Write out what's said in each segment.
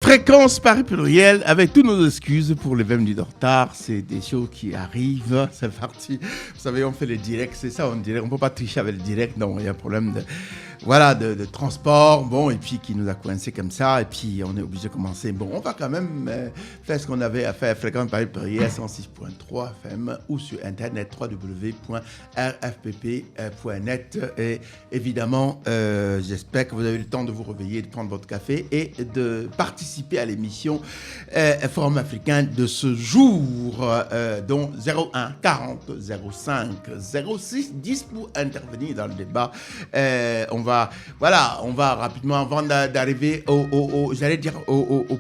Fréquence Paris pluriel, avec toutes nos excuses pour les 20 minutes de retard. C'est des choses qui arrivent, c'est parti. Vous savez, on fait les directs, c'est ça, on dirait. On ne peut pas tricher avec le direct, non, il y a un problème de transport, bon, et puis qui nous a coincé comme ça, et puis on est obligé de commencer. Bon, on va quand même faire ce qu'on avait à faire, Fréquence Paris pluriel, 106.3 FM, ou sur Internet, www.rfpp.net. Et évidemment, j'espère que vous avez eu le temps de vous réveiller, de prendre votre café et de participer à l'émission Forum africain de ce jour, dont 01 40 05 06 10 pour intervenir dans le débat. On va rapidement, avant d'arriver au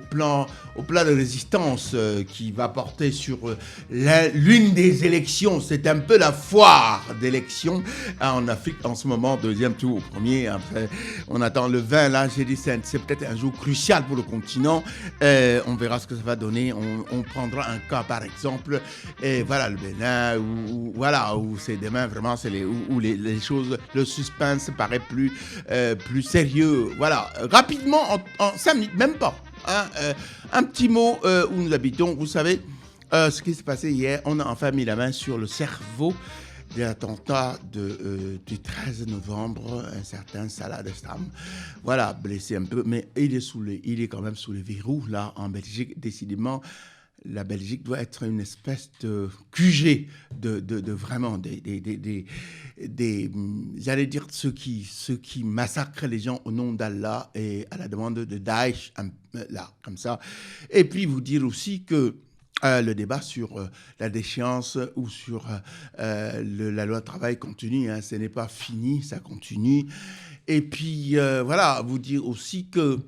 plan de résistance qui va porter sur l'une des élections. C'est un peu la foire d'élections en Afrique en ce moment, deuxième tour, premier. Après, on attend le 20, là, j'ai dit, c'est peut-être un jour crucial pour le continent. On verra ce que ça va donner. On prendra un cas, par exemple, et voilà, le Bénin, où c'est demain, vraiment, c'est où les choses, le suspense paraît plus sérieux. Voilà, rapidement, en 5 minutes, même pas. Un petit mot où nous habitons. Vous savez, ce qui s'est passé hier, on a enfin mis la main sur le cerveau de l'attentat du 13 novembre, un certain Salah Abdeslam. Voilà, blessé un peu, mais il est quand même sous les verrous, là, en Belgique, décidément. La Belgique doit être une espèce de QG de vraiment j'allais dire ceux qui massacrent les gens au nom d'Allah et à la demande de Daesh, là, comme ça. Et puis vous dire aussi que le débat sur la déchéance ou sur la loi de travail continue, hein, ce n'est pas fini, ça continue. Et puis vous dire aussi que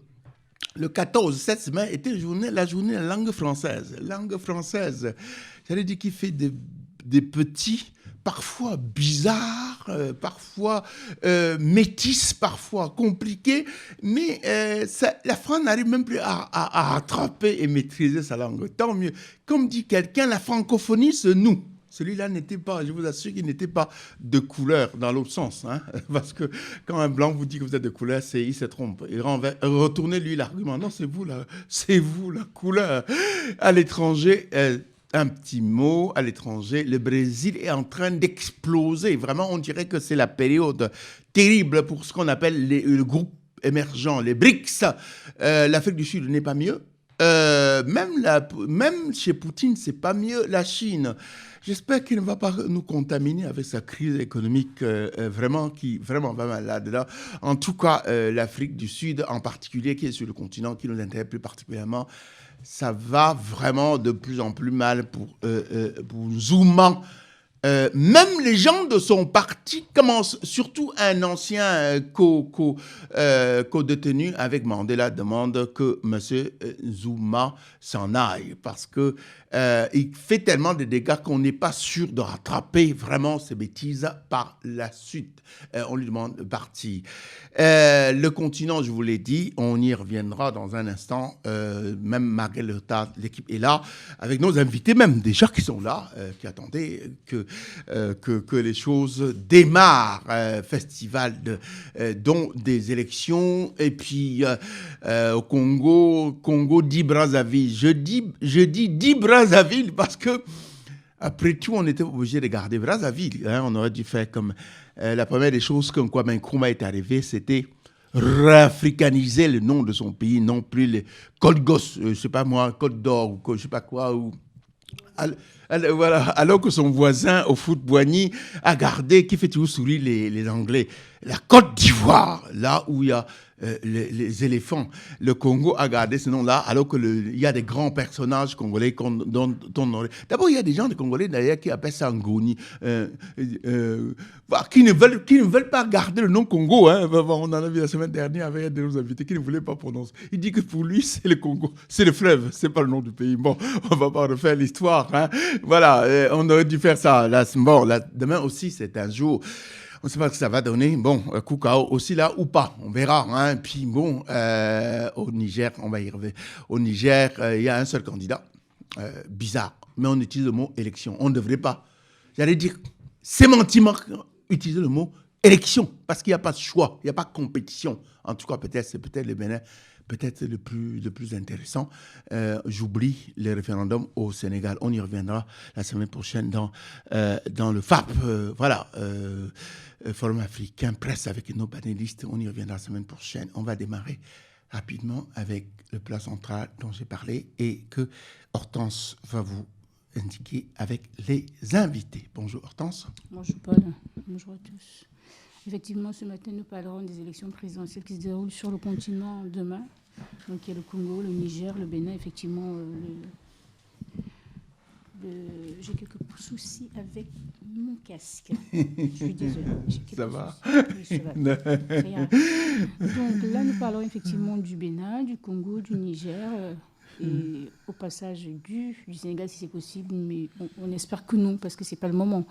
le 14, cette semaine, était la journée de la langue française. Langue française, j'allais dire qu'il fait des petits, parfois bizarres, parfois métis, parfois compliqués, mais la France n'arrive même plus à rattraper et maîtriser sa langue. Tant mieux. Comme dit quelqu'un, la francophonie, c'est nous. Celui-là n'était pas, je vous assure qu'il n'était pas de couleur dans l'autre sens. Hein, parce que quand un blanc vous dit que vous êtes de couleur, il se trompe. Il retournez lui l'argument. Non, c'est vous la couleur. À l'étranger, un petit mot, à l'étranger, le Brésil est en train d'exploser. Vraiment, on dirait que c'est la période terrible pour ce qu'on appelle le groupe émergent, les BRICS. L'Afrique du Sud n'est pas mieux. Même chez Poutine, c'est pas mieux. La Chine, j'espère qu'il ne va pas nous contaminer avec sa crise économique qui va mal là-dedans. En tout cas, l'Afrique du Sud, en particulier, qui est sur le continent, qui nous intéresse plus particulièrement, ça va vraiment de plus en plus mal pour Zuma. Même les gens de son parti commencent, surtout un ancien co-détenu avec Mandela, demande que M. Zuma s'en aille parce que il fait tellement de dégâts qu'on n'est pas sûr de rattraper vraiment ces bêtises par la suite. On lui demande de partir. Le continent, je vous l'ai dit, on y reviendra dans un instant. Même Marguerite Lota, l'équipe est là, avec nos invités même déjà qui sont là, qui attendaient que les choses démarrent. Festival dont des élections, et puis au Congo dit Brazzaville. Je dis dit Brazzaville parce que après tout, on était obligé de garder Brazzaville. Hein, on aurait dû faire comme la première des choses quand Kwame Nkrumah est arrivé, c'était réafricaniser le nom de son pays, non plus le Côte Gosse, je sais pas moi, Côte d'Or ou je sais pas quoi. Voilà, alors que son voisin au foot Boigny a gardé, qui fait toujours sourire les Anglais, la Côte d'Ivoire, là où il y a les éléphants. Le Congo a gardé ce nom-là, alors qu'il y a des grands personnages congolais D'abord, il y a des gens de Congolais d'ailleurs qui appellent ça Ngoni, qui ne veulent pas garder le nom Congo. Hein. On en a vu la semaine dernière avec un de nos invités qui ne voulait pas prononcer. Il dit que pour lui, c'est le Congo, c'est le fleuve, c'est pas le nom du pays. Bon, on va pas refaire l'histoire. Hein. Voilà, on aurait dû faire ça. Demain aussi, c'est un jour. On ne sait pas ce que ça va donner. Bon, Koukao aussi là ou pas, on verra. Hein. Puis bon, au Niger, on va y revenir. Au Niger, il y a un seul candidat. Bizarre, mais on utilise le mot élection. On ne devrait pas. J'allais dire sémantiquement utiliser le mot élection, parce qu'il n'y a pas de choix, il n'y a pas de compétition. En tout cas, c'est peut-être le Bénin, peut-être le plus intéressant. J'oublie les référendums au Sénégal. On y reviendra la semaine prochaine dans le FAP. Forum africain, presse avec nos panélistes. On y reviendra la semaine prochaine. On va démarrer rapidement avec le plat central dont j'ai parlé et que Hortense va vous indiquer avec les invités. Bonjour Hortense. Bonjour Paul, bonjour à tous. Effectivement, ce matin, nous parlerons des élections présidentielles qui se déroulent sur le continent demain. Donc il y a le Congo, le Niger, le Bénin, effectivement. J'ai quelques soucis avec mon casque. Je suis désolée. Ça va? Oui, ça va. Rien. Donc là, nous parlons effectivement du Bénin, du Congo, du Niger et au passage du Sénégal si c'est possible, mais on espère que non parce que ce n'est pas le moment.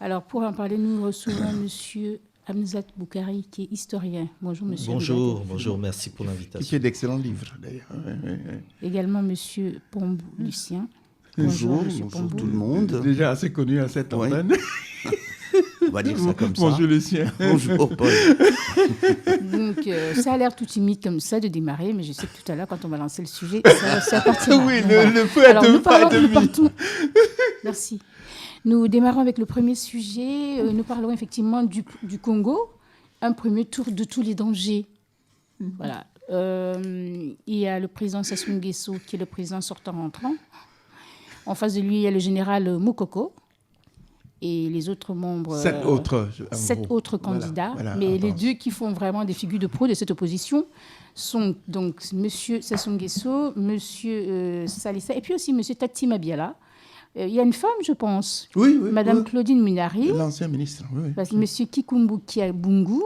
Alors pour en parler, nous recevons monsieur Hamzat Boukari qui est historien. Bonjour monsieur. Bonjour, merci pour l'invitation. Qui fait d'excellents livres d'ailleurs. Également monsieur Pombou Lucien. Bonjour tout le monde. Déjà assez connu à cette antenne. On va dire ça comme ça. Bonjour Lucien. Bonjour Paul. Donc ça a l'air tout timide comme ça de démarrer, mais je sais que tout à l'heure quand on va lancer le sujet, ça partira. Oui, Donc, le feu est demi. Merci. Nous démarrons avec le premier sujet. Nous parlons effectivement du Congo, un premier tour de tous les dangers. Voilà. Il y a le président Sassou Nguesso qui est le président sortant-rentrant. En face de lui, il y a le général Moukoko et les autres membres. 7 autres candidats. Voilà, mais les deux qui font vraiment des figures de proue de cette opposition sont donc M. Sassou Nguesso, M. Salissa et puis aussi M. Tati Mabiala. Il y a une femme, je pense. Oui. Madame Claudine Munari. L'ancien ministre, oui. M. Kikumbu Kiabungu,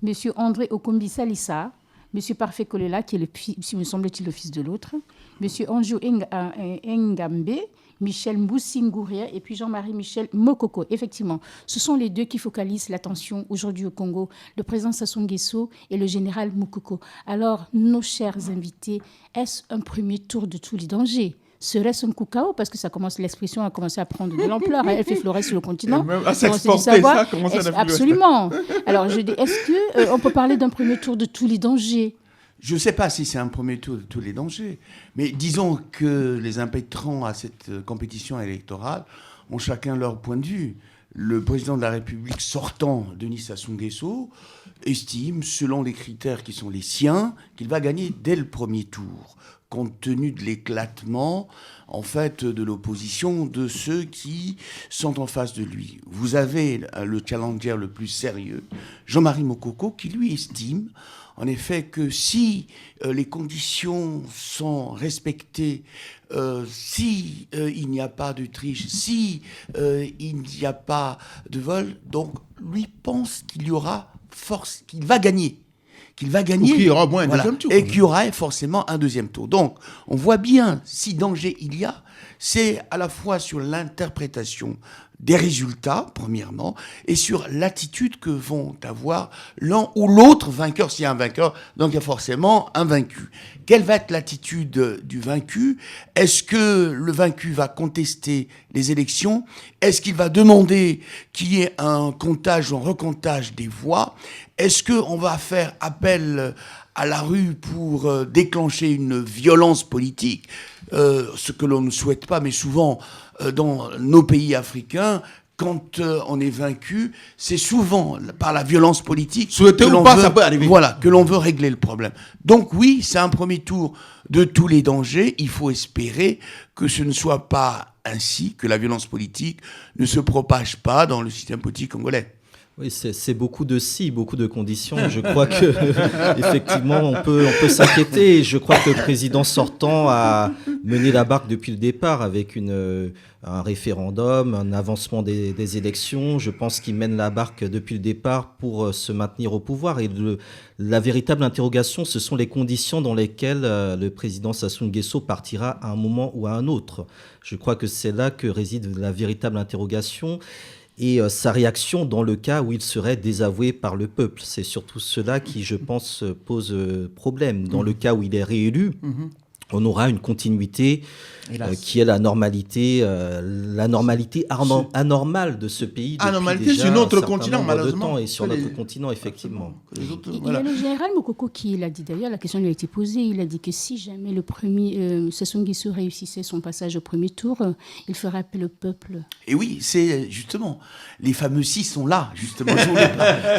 M. André Okombi Salissa, M. Parfait Kolela, qui est, si me semble-t-il, le fils de l'autre, M. Anjou Ngambe, Michel Mboussingouria et puis Jean-Marie Michel Mokoko. Effectivement, ce sont les deux qui focalisent l'attention aujourd'hui au Congo, le président Sassou Nguesso et le général Mokoko. Alors, nos chers invités, est-ce un premier tour de tous les dangers ? Serait-ce un coup KO parce que l'expression a commencé à prendre de l'ampleur, elle fait florer sur le continent. Et même à s'exporter, ça commence à influer. Absolument. Alors, est-ce qu'on peut parler d'un premier tour de tous les dangers ? Je ne sais pas si c'est un premier tour de tous les dangers, mais disons que les impétrants à cette compétition électorale ont chacun leur point de vue. Le président de la République sortant, Denis Sassou Nguesso, estime, selon les critères qui sont les siens, qu'il va gagner dès le premier tour, compte tenu de l'éclatement, en fait, de l'opposition de ceux qui sont en face de lui. Vous avez le challenger le plus sérieux, Jean-Marie Mokoko, qui lui estime, en effet, que si les conditions sont respectées, si il n'y a pas de triche, si il n'y a pas de vol, donc lui pense qu'il y aura force, qu'il va gagner. Ou qu'il y aura au moins un deuxième tour. Et qu'il y aura forcément un deuxième tour. Donc, on voit bien si danger il y a, c'est à la fois sur l'interprétation des résultats, premièrement, et sur l'attitude que vont avoir l'un ou l'autre vainqueur. S'il y a un vainqueur, donc il y a forcément un vaincu. Quelle va être l'attitude du vaincu ? Est-ce que le vaincu va contester les élections ? Est-ce qu'il va demander qu'il y ait un comptage ou un recomptage des voix ? Est-ce qu'on va faire appel à la rue pour déclencher une violence politique ? Ce que l'on ne souhaite pas, mais souvent dans nos pays africains, quand on est vaincu, c'est souvent par la violence politique souhaité ou pas, ça peut arriver. Voilà, que l'on veut régler le problème. Donc oui, c'est un premier tour de tous les dangers. Il faut espérer que ce ne soit pas ainsi, que la violence politique ne se propage pas dans le système politique congolais. Oui, c'est beaucoup de si, beaucoup de conditions. Je crois que effectivement, on peut s'inquiéter. Je crois que le président sortant a mené la barque depuis le départ avec un référendum, un avancement des élections. Je pense qu'il mène la barque depuis le départ pour se maintenir au pouvoir. Et la véritable interrogation, ce sont les conditions dans lesquelles le président Sassou Nguesso partira à un moment ou à un autre. Je crois que c'est là que réside la véritable interrogation. Et sa réaction dans le cas où il serait désavoué par le peuple. C'est surtout cela qui, je pense, pose problème. Dans le cas où il est réélu, on aura une continuité qui est la normalité anormale de ce pays. Anormalité sur notre continent, malheureusement. Et sur notre continent, effectivement. Il y a le général Mokoko qui l'a dit d'ailleurs, la question lui a été posée, il a dit que si jamais le premier, Sassou Nguesso réussissait son passage au premier tour, il ferait appel au peuple. Et oui, c'est justement, les fameux si sont là, justement.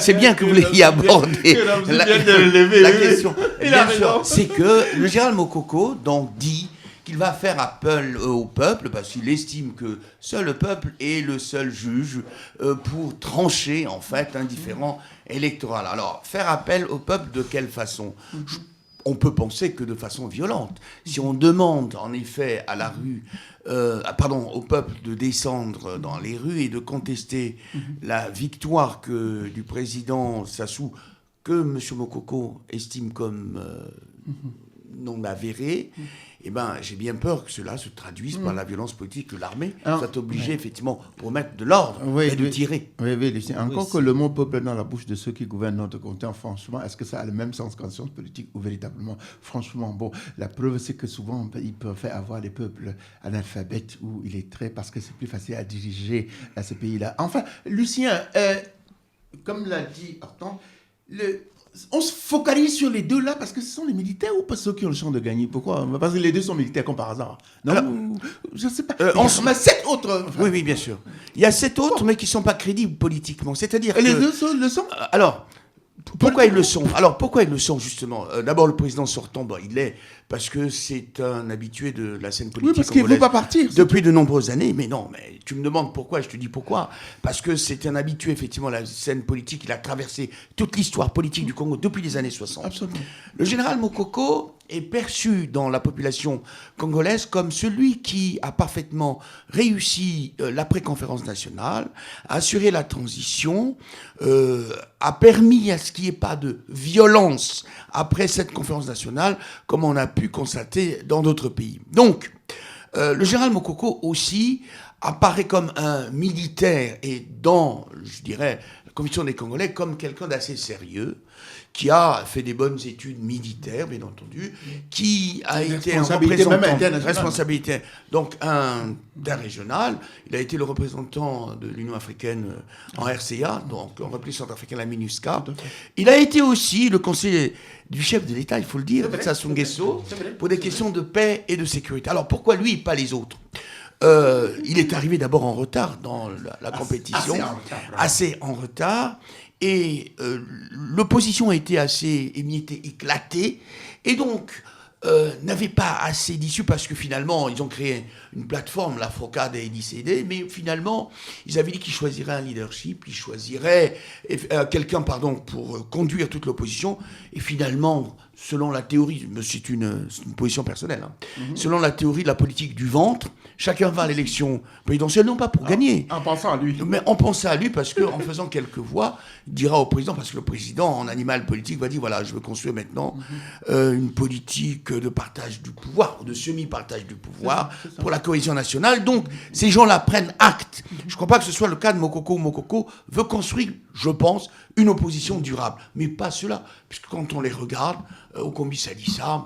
C'est bien que vous l'ayez abordé. La question, bien sûr, c'est que le général Mokoko donc dit qu'il va faire appel au peuple parce qu'il estime que seul le peuple est le seul juge pour trancher en fait un différend électoral. Alors, faire appel au peuple de quelle façon ? On peut penser que de façon violente. Si on demande en effet à la rue, au peuple de descendre dans les rues et de contester la victoire du président Sassou, que M. Mokoko estime comme non avérée, eh ben, j'ai bien peur que cela se traduise par la violence politique, que l'armée soit obligée effectivement pour mettre de l'ordre et de tirer. Oui, Lucien. Encore que le mot peuple est dans la bouche de ceux qui gouvernent notre continent, franchement, est-ce que ça a le même sens qu'en science politique ou véritablement, franchement, bon, la preuve c'est que souvent ils peuvent faire avoir des peuples analphabètes ou illettrés parce que c'est plus facile à diriger à ce pays-là. Enfin, Lucien, comme l'a dit Hortense, on se focalise sur les deux là parce que ce sont les militaires ou pas ceux qui ont le champ de gagner? Pourquoi? Parce que les deux sont militaires comme par hasard. Non, alors, je ne sais pas. On a 7 autres. Enfin. Oui, bien sûr. Il y a 7 autres, mais qui ne sont pas crédibles politiquement. C'est-à-dire que... les deux le sont alors, pourquoi ils le sont? Alors, pourquoi ils le sont, justement? D'abord, le président sortant, il l'est parce que c'est un habitué de la scène politique. Oui, parce qu'il ne veut pas partir. Depuis de nombreuses années. Mais non, mais tu me demandes pourquoi, je te dis pourquoi. Parce que c'est un habitué, effectivement, de la scène politique. Il a traversé toute l'histoire politique du Congo depuis les années 60. Absolument. Le général Mokoko est perçu dans la population congolaise comme celui qui a parfaitement réussi l'après-conférence nationale, a assuré la transition, a permis à ce qu'il n'y ait pas de violence après cette conférence nationale, comme on a pu constater dans d'autres pays. Donc, le général Mokoko aussi apparaît comme un militaire et dans, je dirais, la conviction des Congolais, comme quelqu'un d'assez sérieux, qui a fait des bonnes études militaires, bien entendu, qui a été un représentant... Responsabilité. Donc, d'interrégional. Il a été le représentant de l'Union africaine en RCA, donc en République centrafricaine, la MINUSCA. Il a été aussi le conseiller du chef de l'État, il faut le dire, Sassou Nguesso, pour des questions de paix et de sécurité. Alors, pourquoi lui et pas les autres ? Il est arrivé d'abord en retard dans la compétition, assez en retard, et l'opposition a été assez émiettée, éclatée, et donc n'avait pas assez d'issue parce que finalement ils ont créé une plateforme, la FROCAD et l'ICD, mais finalement ils avaient dit qu'ils choisiraient un leadership, ils choisiraient quelqu'un pour conduire toute l'opposition, et finalement, selon la théorie, c'est une position personnelle, selon la théorie de la politique du ventre, chacun va à l'élection présidentielle, non pas pour gagner. En pensant à lui. Mais en pensant à lui, parce qu'en faisant quelques voix, il dira au président, parce que le président, en animal politique, va dire, voilà, je veux construire maintenant une politique de partage du pouvoir, de semi-partage du pouvoir, pour la cohésion nationale. Donc, ces gens-là prennent acte. Je ne crois pas que ce soit le cas de Mokoko. Mokoko veut construire, je pense, une opposition durable. Mais pas cela, puisque quand on les regarde, au Combi Salissa,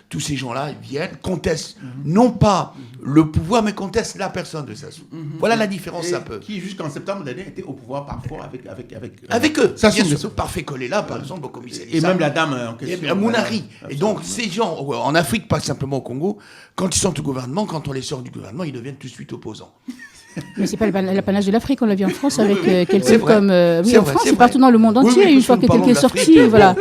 tous ces gens-là viennent, contestent non pas le pouvoir, mais contestent la personne de Sassou. Voilà la différence un peu. Qui, jusqu'en septembre dernier, était au pouvoir parfois avec eux. Sassou bien sûr, parfait collé là, par exemple, au Combi Salissa. Et même la dame en question. Mounari. Et donc, ces gens, en Afrique, pas simplement au Congo, quand ils sont au gouvernement, quand on les sort du gouvernement, ils deviennent tout de suite opposants. Mais c'est pas l'apanage de l'Afrique, on l'a vu en France avec quelqu'un comme... oui, en France, c'est partout dans le monde entier, une fois que quelqu'un est sorti, voilà.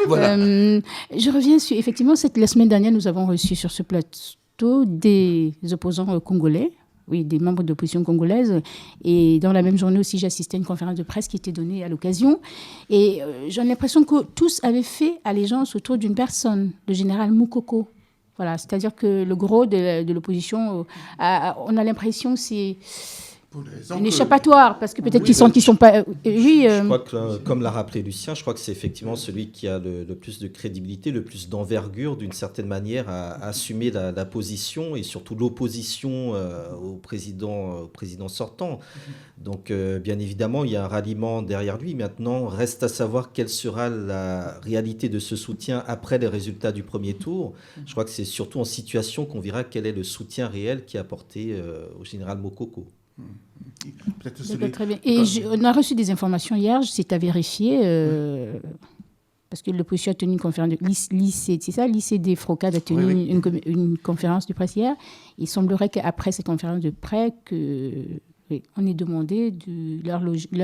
Je reviens sur... Effectivement, la semaine dernière, nous avons reçu sur ce plateau des opposants congolais, oui, des membres de l'opposition congolaise. Et dans la même journée aussi, j'ai assisté à une conférence de presse qui était donnée à l'occasion. Et j'ai l'impression que tous avaient fait allégeance autour d'une personne, le général Mokoko. Voilà, c'est-à-dire que le gros de l'opposition, on a l'impression que c'est... un échappatoire, parce que peut-être qu'ils sont pas... Je crois que, comme l'a rappelé Lucien, je crois que c'est effectivement celui qui a le plus de crédibilité, le plus d'envergure, d'une certaine manière, à assumer la position et surtout l'opposition au président sortant. Donc, bien évidemment, il y a un ralliement derrière lui. Maintenant, reste à savoir quelle sera la réalité de ce soutien après les résultats du premier tour. Je crois que c'est surtout en situation qu'on verra quel est le soutien réel qui est apporté au général Mokoko. Très bien. Et on a reçu des informations hier, c'est à vérifier, parce que l'opposition a tenu une conférence, lycée des Frocades a tenu une conférence de presse hier. Il semblerait qu'après cette conférence de presse, on ait demandé de leur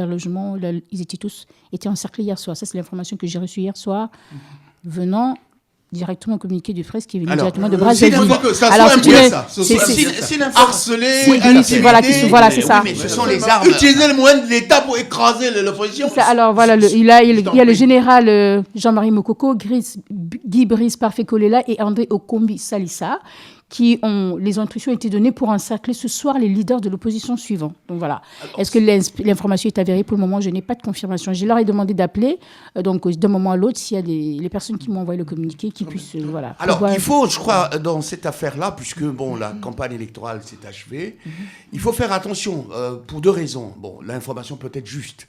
logement, ils étaient encerclés hier soir. Ça, c'est l'information que j'ai reçue hier soir, venant directement communiqué du presse qui est venu directement de Brazzaville. C'est harceler, voilà, c'est ça. Mais ce sont les armes. Utiliser les moyens de l'État pour écraser l'opposition. Alors voilà, il y a le général Jean-Marie Mokoko, Guy Brice Parfait-Kolela et André Okombi Salissa les instructions ont été données pour encercler ce soir les leaders de l'opposition suivants. Donc voilà. Est-ce que l'information est avérée? Pour le moment, je n'ai pas de confirmation. Je leur ai demandé d'appeler, donc d'un moment à l'autre, s'il y a les personnes qui m'ont envoyé le communiqué, qui puissent, voilà. Alors, il faut, je crois, dans cette affaire-là, puisque, la campagne électorale s'est achevée, il faut faire attention, pour deux raisons. Bon, l'information peut être juste,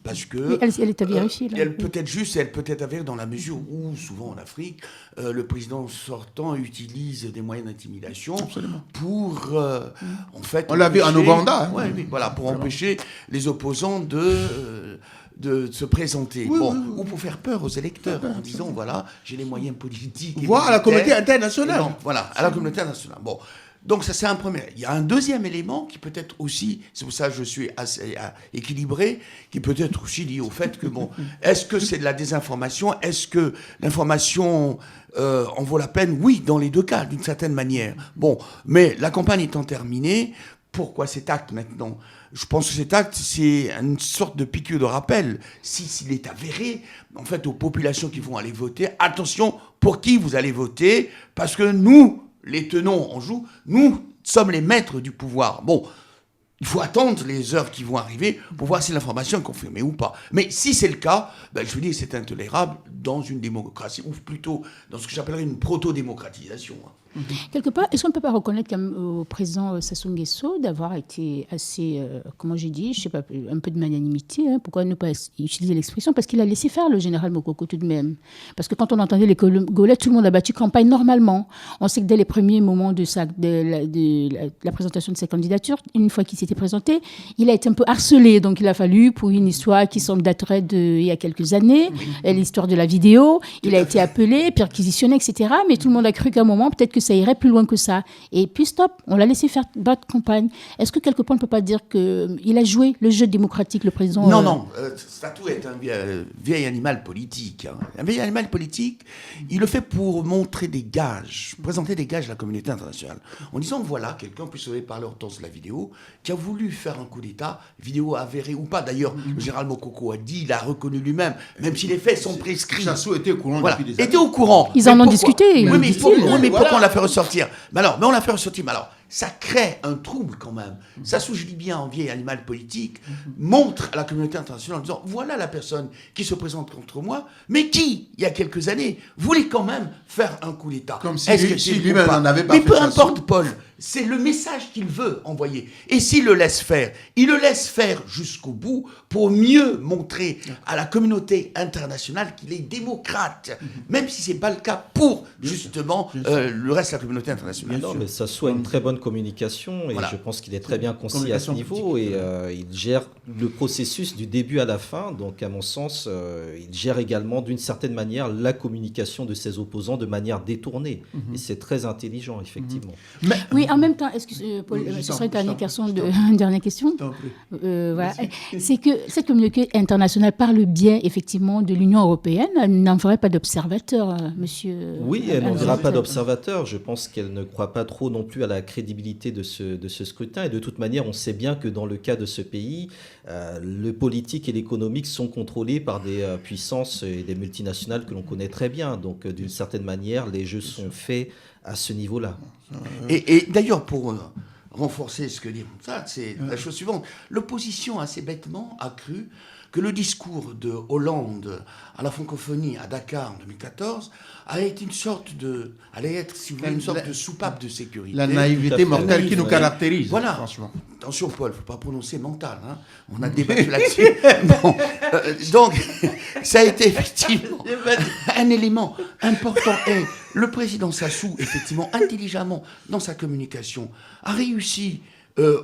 parce que... Elle est à vérifier, là. Elle peut être juste et elle peut être avérée dans la mesure où, souvent en Afrique, le président sortant utilise des moyens d'intimidation pour, en fait... On l'a vu en Ouganda. Pour empêcher les opposants de se présenter. Ou pour faire peur aux électeurs, en disant, voilà, j'ai les moyens politiques... Voire à la communauté internationale. À la communauté internationale. Bon. Donc ça, c'est un premier. Il y a un deuxième élément qui peut être aussi, c'est pour ça que je suis assez équilibré, qui peut être aussi lié au fait que, est-ce que c'est de la désinformation? Est-ce que l'information en vaut la peine? Oui, dans les deux cas, d'une certaine manière. Mais la campagne étant terminée, pourquoi cet acte maintenant? Je pense que cet acte, c'est une sorte de piqûre de rappel. S'il est avéré, en fait, aux populations qui vont aller voter, attention, pour qui vous allez voter, parce que nous, les tenons en joue, nous sommes les maîtres du pouvoir. Il faut attendre les heures qui vont arriver pour voir si l'information est confirmée ou pas. Mais si c'est le cas, je veux dire, c'est intolérable dans une démocratie, ou plutôt dans ce que j'appellerais une proto-démocratisation. Quelque part, est-ce qu'on ne peut pas reconnaître au président Sassou Nguesso d'avoir été assez, comment j'ai dit, je sais pas, un peu de magnanimité, pourquoi ne pas utiliser l'expression? Parce qu'il a laissé faire le général Mokoko tout de même. Parce que quand on entendait les Congolais, tout le monde a battu campagne normalement. On sait que dès les premiers moments de la présentation de sa candidature, une fois qu'il s'était présenté, il a été un peu harcelé. Donc il a fallu, pour une histoire qui semble daterait il y a quelques années, l'histoire de la vidéo, il a été appelé, perquisitionné, etc. Mais tout le monde a cru qu'à un moment, peut-être que ça irait plus loin que ça. Et puis stop, on l'a laissé faire battre campagne. Est-ce que quelque part on ne peut pas dire qu'il a joué le jeu démocratique, le président? Non, Sassou est un vieil animal politique. Un vieil animal politique, il le fait pour montrer des gages, présenter des gages à la communauté internationale. En disant, voilà, quelqu'un, puis vous avez parlé Hortense de la vidéo, qui a voulu faire un coup d'État, vidéo avérée ou pas. D'ailleurs, le général Mokoko a dit, il a reconnu lui-même, même si les faits sont prescrits. Sassou était au courant depuis des années. Était au courant. Ils en ont discuté. Mais pourquoi on l'a fait ressortir? Mais on l'a fait ressortir. Mais alors, ça crée un trouble quand même. Sassou, je dis bien en vieil animal politique, montre à la communauté internationale en disant, voilà la personne qui se présente contre moi, mais qui, il y a quelques années, voulait quand même faire un coup d'État. Comme si lui-même n'en avait pas fait. Mais peu importe, Paul, c'est le message qu'il veut envoyer. Et s'il le laisse faire, il le laisse faire jusqu'au bout pour mieux montrer à la communauté internationale qu'il est démocrate, même si ce n'est pas le cas pour, justement, le reste de la communauté internationale. Non, mais Sassou a une très bonne communication et je pense qu'il est très bien concis à ce niveau et il gère le processus du début à la fin. Donc, à mon sens, il gère également d'une certaine manière la communication de ses opposants de manière détournée. Et c'est très intelligent, effectivement. Oui, en même temps, Paul, ce serait une dernière question. Voilà. C'est que cette communauté internationale parle bien, effectivement, de l'Union européenne. Elle n'enverrait pas d'observateurs, monsieur. Oui, elle n'enverra pas d'observateurs. Je pense qu'elle ne croit pas trop non plus à la crédibilité de ce scrutin. Et de toute manière, on sait bien que dans le cas de ce pays, le politique et l'économique sont contrôlés par des puissances et des multinationales que l'on connaît très bien. Donc, d'une certaine manière, les jeux sont faits à ce niveau-là. Et d'ailleurs, pour renforcer ce que dit ça, c'est la chose suivante. L'opposition, assez bêtement, a cru que le discours de Hollande à la francophonie à Dakar en 2014 allait être une sorte de soupape de sécurité. La naïveté mortelle qui nous caractérise, voilà. franchement. Attention, Paul, il ne faut pas prononcer mental. Hein. On a débattu là-dessus. Bon, donc, ça a été effectivement un élément important. Et le président Sassou, effectivement, intelligemment, dans sa communication, a réussi,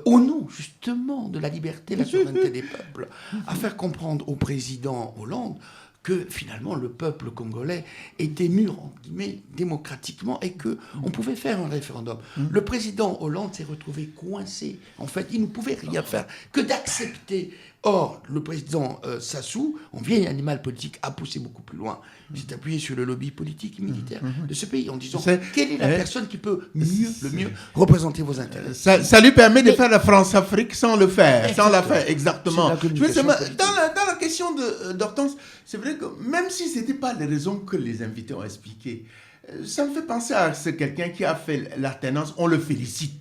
au nom, justement, de la liberté et de la souveraineté des peuples, à faire comprendre au président Hollande que finalement le peuple congolais était mûr, entre guillemets, démocratiquement, et qu'on pouvait faire un référendum. Le président Hollande s'est retrouvé coincé. En fait, il ne pouvait rien faire que d'accepter. Or, le président Sassou, en vieil animal politique, a poussé beaucoup plus loin. Il s'est appuyé sur le lobby politique et militaire de ce pays en disant quelle est la personne qui peut le mieux représenter vos intérêts. Ça lui permet de faire la France-Afrique sans le faire, sans la faire, exactement. Dans la question d'Hortense, c'est vrai que même si ce n'était pas les raisons que les invités ont expliquées, ça me fait penser à quelqu'un qui a fait l'alternance, on le félicite.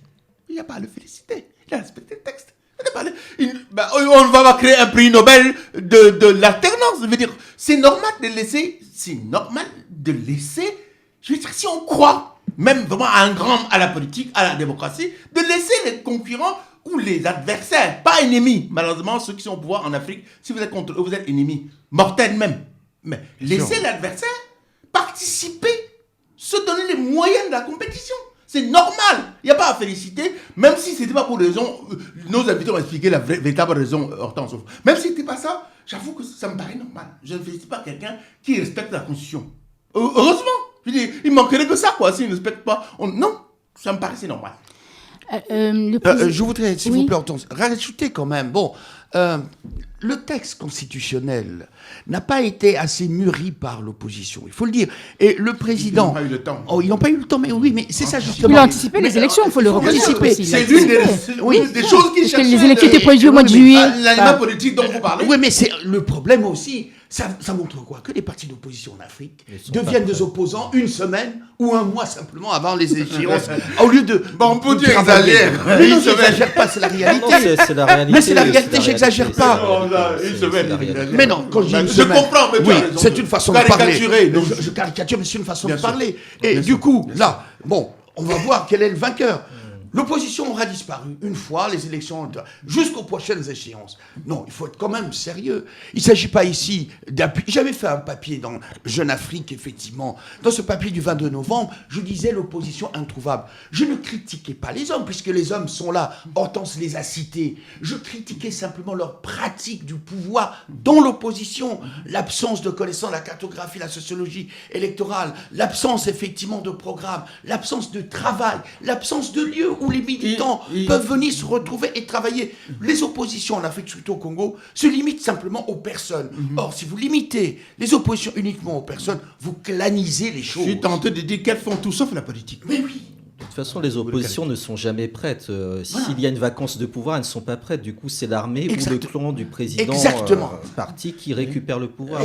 Il n'y a pas à le féliciter, il a respecté le texte. On va créer un prix Nobel de l'alternance. Je veux dire, c'est normal de laisser, je veux dire, si on croit même vraiment à la politique, à la démocratie, de laisser les concurrents ou les adversaires, pas ennemis. Malheureusement, ceux qui sont au pouvoir en Afrique, si vous êtes contre eux, vous êtes ennemis, mortels même. Mais laissez l'adversaire participer, se donner les moyens de la compétition. C'est normal. Il n'y a pas à féliciter, même si ce n'était pas pour raison. Nos invités ont expliqué la véritable raison, Hortense. Même si ce n'était pas ça, j'avoue que ça me paraît normal. Je ne félicite pas quelqu'un qui respecte la Constitution. Heureusement. Je veux dire, il manquerait que ça, quoi. S'il ne respecte pas. Non, ça me paraissait normal. Je voudrais, s'il vous plaît, Hortense, rajouter quand même. Bon, le texte constitutionnel n'a pas été assez mûri par l'opposition, il faut le dire. Et le président... Ils n'ont pas eu le temps. Ils n'ont pas eu le temps, mais oui, mais c'est ça justement. Il a anticipé les élections, il faut le reconnaître. C'est l'une des choses qui cherchait. Les élections étaient prévues au mois de juillet. L'animal politique dont vous parlez. Oui, mais c'est le problème aussi. Ça montre quoi? Que les partis d'opposition en Afrique deviennent des opposants une semaine ou un mois simplement avant les échéances. Au lieu de... Bon, pour Dieu, exagère. Mais non, j'exagère pas, c'est la réalité. C'est la réalité. Mais c'est la réalité, j'exagère pas. Une semaine. Mais non, quand je dis une semaine... Je comprends, mais oui, c'est une façon de parler. Je caricature, mais c'est une façon de parler. Et du coup, là, bon, on va voir quel est le vainqueur. L'opposition aura disparu une fois les élections, jusqu'aux prochaines échéances. Non, il faut être quand même sérieux. Il ne s'agit pas ici d'appuyer. J'avais fait un papier dans Jeune Afrique, effectivement. Dans ce papier du 22 novembre, je disais l'opposition introuvable. Je ne critiquais pas les hommes, puisque les hommes sont là. Hortense les a cités. Je critiquais simplement leur pratique du pouvoir dans l'opposition. L'absence de connaissance, la cartographie, la sociologie électorale, l'absence, effectivement, de programme, l'absence de travail, l'absence de lieu où les militants peuvent venir se retrouver et travailler. Les oppositions en Afrique, surtout au Congo, se limitent simplement aux personnes. Or, si vous limitez les oppositions uniquement aux personnes, vous clanisez les choses. Je suis tenté de dire qu'elles font tout sauf la politique. Mais oui. De toute façon, les oppositions ne sont jamais prêtes. S'il y a une vacance de pouvoir, elles ne sont pas prêtes. Du coup, c'est l'armée ou le clan du président parti qui récupère le pouvoir.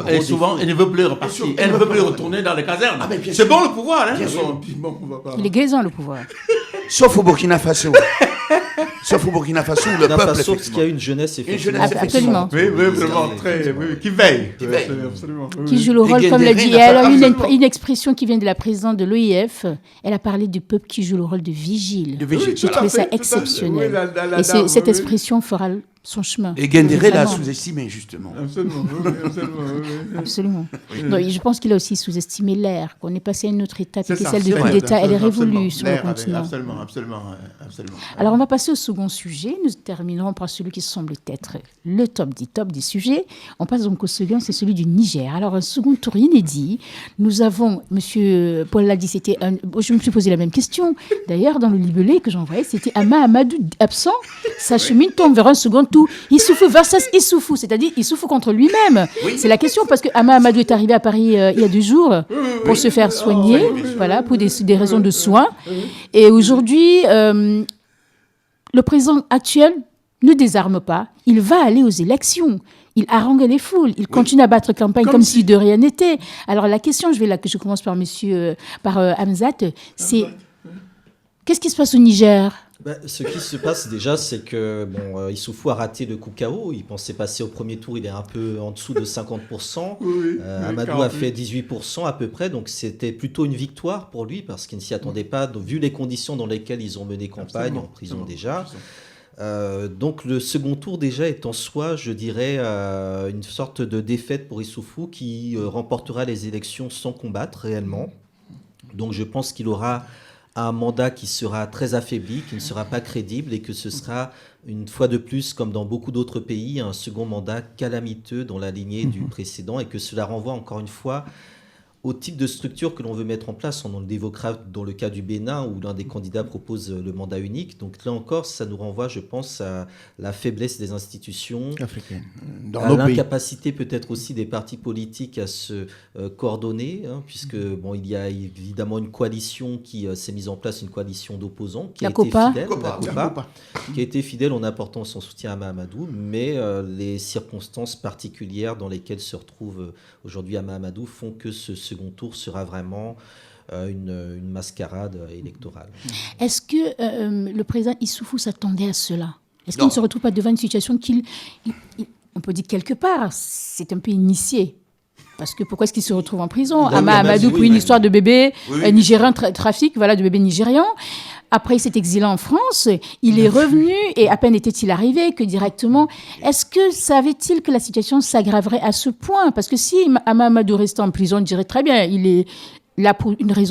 Et souvent, elle ne veut plus repartir. Elle ne veut plus retourner dans les casernes. C'est bon le pouvoir. Hein. Il est grisant le pouvoir. Sauf au Burkina Faso. Sauf au Burkina Faso, où le peuple... Sauf qu'il y a une jeunesse, effectivement. Absolument. Oui, vraiment, qui veille. Absolument. Qui joue le rôle, comme l'a dit. Elle a eu une expression qui vient de la présidente de l'OIF. Elle a parlé du peuple qui joue le rôle de vigile. J'ai trouvé ça exceptionnel. Et cette expression fera son chemin. Et Gendéré l'a sous-estimé, justement. Absolument. Non, je pense qu'il a aussi sous-estimé l'ère, qu'on est passé à une autre étape, et que celle de coup d'État, elle est révolue sur le continent. Absolument. Alors, on va passer au second sujet. Nous terminerons par celui qui semble être le top des sujets. On passe donc au second, c'est celui du Niger. Alors, un second tour inédit. Nous avons, monsieur Paul l'a dit, je me suis posé la même question. D'ailleurs, dans le libellé que j'envoyais, c'était Ama Amadou absent. Sa chemine tombe vers un second tour. Issoufou versus Issoufou, c'est-à-dire Issoufou contre lui-même. Oui. C'est la question, parce que Ama Amadou est arrivé à Paris il y a 2 jours pour se faire soigner, voilà, pour des raisons de soins. Et aujourd'hui, le président actuel ne désarme pas. Il va aller aux élections. Il harangue les foules. Il continue à battre campagne comme si de rien n'était. Alors la question, je commence par Hamzat, c'est qu'est-ce qui se passe au Niger ? Ce qui se passe déjà, c'est que Issoufou a raté le coup KO. Il pensait passer au premier tour, il est un peu en dessous de 50%. Amadou a fait 18% à peu près, donc c'était plutôt une victoire pour lui parce qu'il ne s'y attendait pas, vu les conditions dans lesquelles ils ont mené campagne, en prison déjà. Donc le second tour déjà est en soi, je dirais, une sorte de défaite pour Issoufou qui remportera les élections sans combattre réellement. Donc je pense qu'il aura un mandat qui sera très affaibli, qui ne sera pas crédible et que ce sera une fois de plus, comme dans beaucoup d'autres pays, un second mandat calamiteux dans la lignée du précédent et que cela renvoie encore une fois au type de structure que l'on veut mettre en place. On le évoquera dans le cas du Bénin où l'un des candidats propose le mandat unique. Donc là encore, ça nous renvoie, je pense, à la faiblesse des institutions africaines, à l'incapacité peut-être aussi des partis politiques à se coordonner, puisque il y a évidemment une coalition qui s'est mise en place, une coalition d'opposants qui a été fidèle, qui a été fidèle en apportant son soutien à Mahamadou, mais les circonstances particulières dans lesquelles se retrouve aujourd'hui Mahamadou font que ce second tour sera vraiment une mascarade électorale. Est-ce que le président Issoufou s'attendait à cela? Est-ce qu'il ne se retrouve pas devant une situation on peut dire quelque part, c'est un peu initié? Parce que pourquoi est-ce qu'il se retrouve en prison? Mahamadou pour une histoire de bébé nigérien, trafic de bébé nigérian. Après, il s'est exilé en France, il est revenu et à peine était-il arrivé que directement... Est-ce que savait-il que la situation s'aggraverait à ce point? Parce que si Mahamadou restait en prison, on dirait très bien, il est là pour une vraie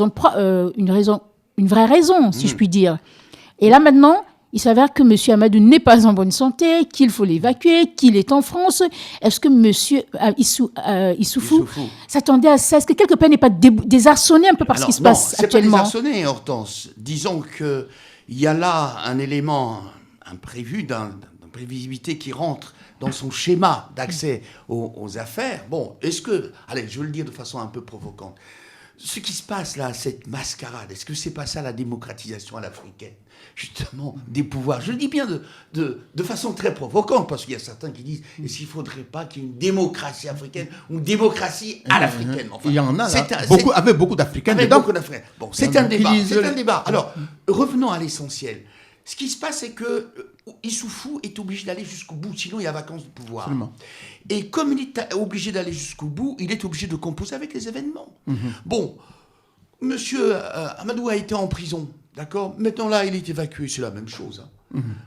raison, si je puis dire. Et là maintenant, il s'avère que M. Amadou n'est pas en bonne santé, qu'il faut l'évacuer, qu'il est en France. Est-ce que M. Issoufou s'attendait à ça? Est-ce que quelque part n'est pas désarçonné un peu par ce qui se passe actuellement? Non, c'est pas désarçonné, Hortense. Disons qu'il y a là un élément imprévu, d'imprévisibilité qui rentre dans son schéma d'accès aux affaires. Bon, est-ce que... Allez, je vais le dire de façon un peu provocante. Ce qui se passe là, cette mascarade, est-ce que c'est pas ça la démocratisation à l'africaine? Justement, des pouvoirs. Je le dis bien de façon très provocante, parce qu'il y a certains qui disent est-ce qu'il ne faudrait pas qu'il y ait une démocratie africaine ou une démocratie à l'africaine? Enfin, il y en a là, avec beaucoup d'Africains dedans. Bon, c'est un débat. Alors, revenons à l'essentiel. Ce qui se passe, c'est que Issoufou est obligé d'aller jusqu'au bout, sinon il y a vacances de pouvoir. Absolument. Et comme il est obligé d'aller jusqu'au bout, il est obligé de composer avec les événements. Bon, monsieur Amadou a été en prison, d'accord? Maintenant là, il est évacué, c'est la même chose.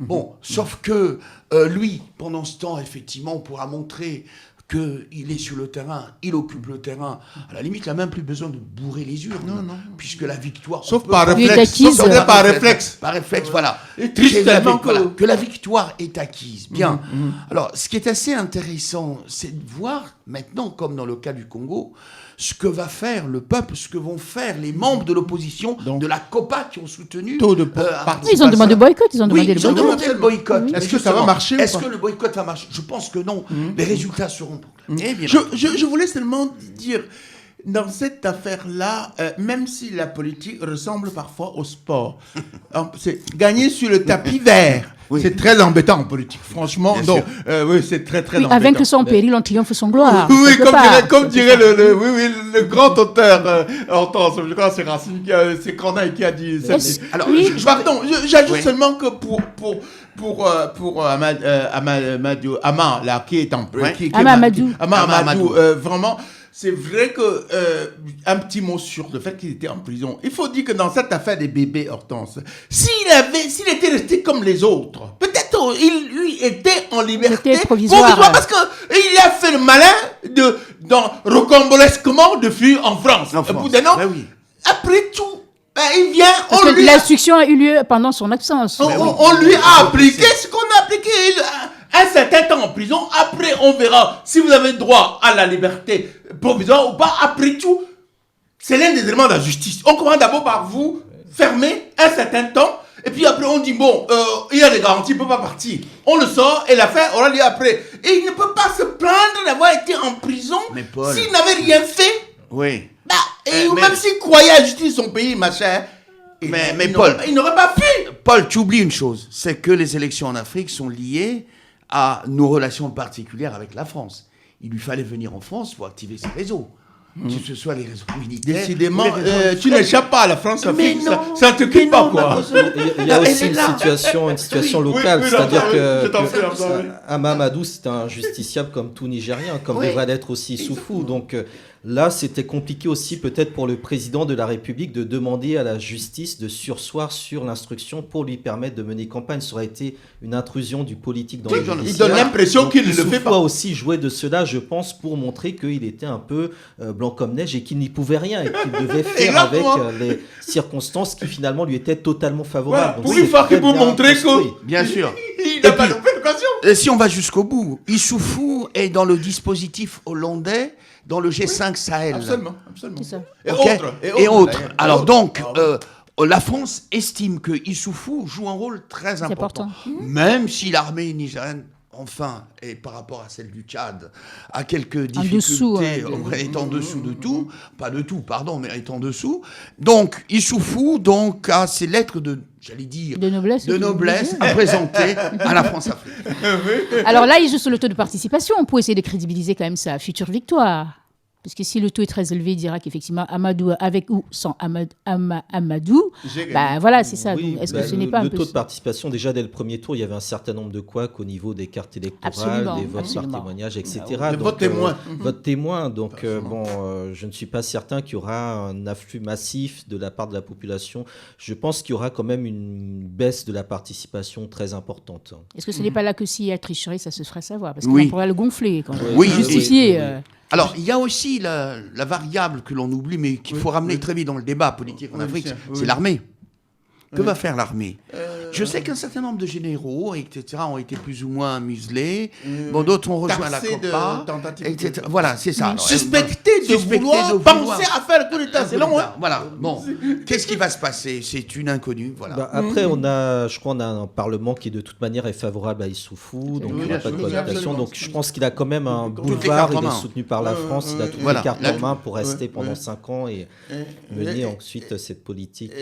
Bon, sauf que lui, pendant ce temps, effectivement, on pourra montrer qu'il est sur le terrain, il occupe le terrain. À la limite, il n'a même plus besoin de bourrer les urnes. Non. Puisque la victoire... Sauf par réflexe. Par réflexe, voilà. Et tristement que la victoire est acquise. Bien. Alors, ce qui est assez intéressant, c'est de voir maintenant, comme dans le cas du Congo, ce que va faire le peuple, ce que vont faire les membres de l'opposition, de la COPA qui ont soutenu... Ils ont demandé le boycott. Ils ont demandé le boycott. Est-ce que ça va marcher? Est-ce que le boycott va marcher? Je pense que non. Les résultats seront proclamés. Je voulais seulement dire, dans cette affaire-là, même si la politique ressemble parfois au sport, c'est gagner sur le tapis vert. Oui. C'est très embêtant en politique, franchement. Donc, c'est très embêtant. Avec son péril, on triomphe son gloire. Oui, comme dirait le grand auteur Hortense, je crois que c'est Racine, c'est Corneille qui a dit ça. Alors, j'ajoute seulement que pour Amadou, là, qui est en Amadou, vraiment... C'est vrai que un petit mot sur le fait qu'il était en prison. Il faut dire que dans cette affaire des bébés, Hortense, s'il était resté comme les autres, peut-être lui était en liberté provisoire parce que il a fait le malin rocambolesquement de fuir en France. Après tout, il vient. Parce que l'instruction a eu lieu pendant son absence. On lui a appliqué ce qu'on a appliqué. Un certain temps en prison, après on verra si vous avez droit à la liberté provisoire ou pas. Après tout, c'est l'un des éléments de la justice. On commence d'abord par vous fermer un certain temps, et puis après on dit il y a des garanties, il ne peut pas partir. On le sort et l'affaire aura lieu après. Et il ne peut pas se plaindre d'avoir été en prison s'il n'avait rien fait. Oui. Même s'il croyait à la justice de son pays, machin. Mais Paul, il n'aurait pas pu. Paul, tu oublies une chose, c'est que les élections en Afrique sont liées à nos relations particulières avec la France. Il lui fallait venir en France pour activer ses réseaux. que ce soit les réseaux militaires. Décidément, ou les réseaux tu n'échappes pas à la France Mais Afrique. non, Ça te quitte pas, quoi. malheureusement. Il y a Elle aussi est une là. situation locale, oui, c'est-à-dire j'entends, je t'en prie, que j'entends, oui. Amamadou, c'est un justiciable comme tout Nigérien, comme Oui. devrait l'être aussi Issoufou. Donc là, c'était compliqué aussi peut-être pour le président de la République de demander à la justice de surseoir sur l'instruction pour lui permettre de mener campagne. Ça aurait été une intrusion du politique dans Oui, le il Il judiciaire. donne l'impression Donc, qu'il ne le Issoufou fait a pas. aussi joué de cela, je pense, pour montrer qu'il était un peu blanc comme neige et qu'il n'y pouvait rien et qu'il devait faire avec Exactement. les circonstances qui finalement lui étaient totalement favorables. Voilà, Donc, pour c'est une fois qu'il très peut bien montrer construit. que Bien sûr. il n'a Et pas puis- loupé l'occasion. Et si on va jusqu'au bout, Issoufou est dans le dispositif hollandais, dans le G5 Sahel. Absolument, absolument. C'est ça. Et Ok. autres. Et autres. d'ailleurs. Alors Et donc, autres. la France estime que Issoufou joue un rôle très important. important. Même si l'armée nigérienne, enfin, et par rapport à celle du Tchad, a quelques En dessous, difficultés, est en dessous de tout, pas de tout, pardon, mais est en dessous. Donc, Issoufou donc, a ses lettres de, j'allais dire, De noblesse. de noblesse à présenter à la France-Afrique. Alors là, il joue sur le taux de participation pour essayer de crédibiliser quand même sa future victoire. Parce que si le taux est très élevé, il dira qu'effectivement, Amadou, avec ou sans Amadou, J'ai gagné. bah, voilà, c'est ça. Oui, Donc, est-ce bah, que ce n'est pas un le peu... taux de participation, déjà dès le premier tour, il y avait un certain nombre de couacs au niveau des cartes électorales, Absolument, des votes absolument. par témoignage, etc. Des votes témoins. Votes témoins. Donc, je ne suis pas certain qu'il y aura un afflux massif de la part de la population. Je pense qu'il y aura quand même une baisse de la participation très importante. Est-ce que ce n'est pas là que s'il y a tricherie, ça se ferait savoir? Parce qu'on Oui. pourrait le gonfler quand même. Oui, Justifier. oui, oui. Alors, il y a aussi la variable que l'on oublie, mais qu'il faut ramener très vite dans le débat politique en Oui, Afrique, tiens, oui. c'est l'armée. Que va faire l'armée? Je sais qu'un certain nombre de généraux, etc., ont été plus ou moins muselés. Bon, d'autres ont rejoint la Taxés de COPA, tentative etc. de- Voilà, c'est ça. Alors, Suspecté de suspecté vouloir de vouloir- penser à faire le coup d'État. C'est long, hein. Voilà. Bon, qu'est-ce qui va se passer? C'est une inconnue. Voilà. Bah, après, je crois qu'on a un parlement qui de toute manière est favorable à Issoufou, donc Oui, il n'y aura pas de absolument, cohabitation. absolument. Donc je pense qu'il a quand même un les boulevard, cartes il en est main. soutenu par la France, il a toutes Voilà. les cartes Là, en main pour rester ouais, pendant ouais. 5 ans et mener ensuite cette politique.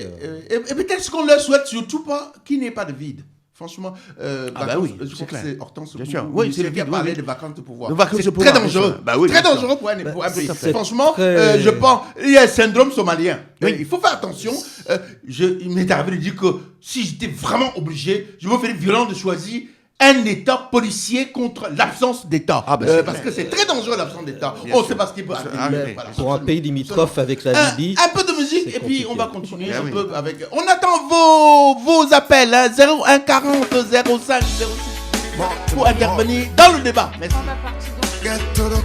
Et peut-être ce qu'on leur souhaite, surtout pas qu'il n'y ait pas de vide. Franchement, bah oui, je c'est crois que clair. c'est Hortense Bien sûr. ou Oui, Michel c'est le qui a vide, parlé oui, oui. de vacances de pouvoir. De vacances C'est de pouvoir, très bien sûr. dangereux. Bah oui, très bien sûr. dangereux pour un pays. tout à fait. Franchement, Très- je pense, il y a un syndrome somalien. Oui. Il faut faire attention. Il m'est arrivé de dire que si j'étais vraiment obligé, je me ferais violent de choisir un État policier contre l'absence d'État. Ah, bah, c'est parce clair. que c'est très dangereux l'absence d'État. Bien On sûr. sait pas ce qui peut C'est arriver. arrivé. Voilà. Pour un pays limitrophe avec la Libye. Un peu de musique c'est et puis on va compliqué. continuer Ah un oui. peu avec. On attend vos appels, hein, 01 40 05 06 pour intervenir dans le débat. Merci. On va partir donc. Get to the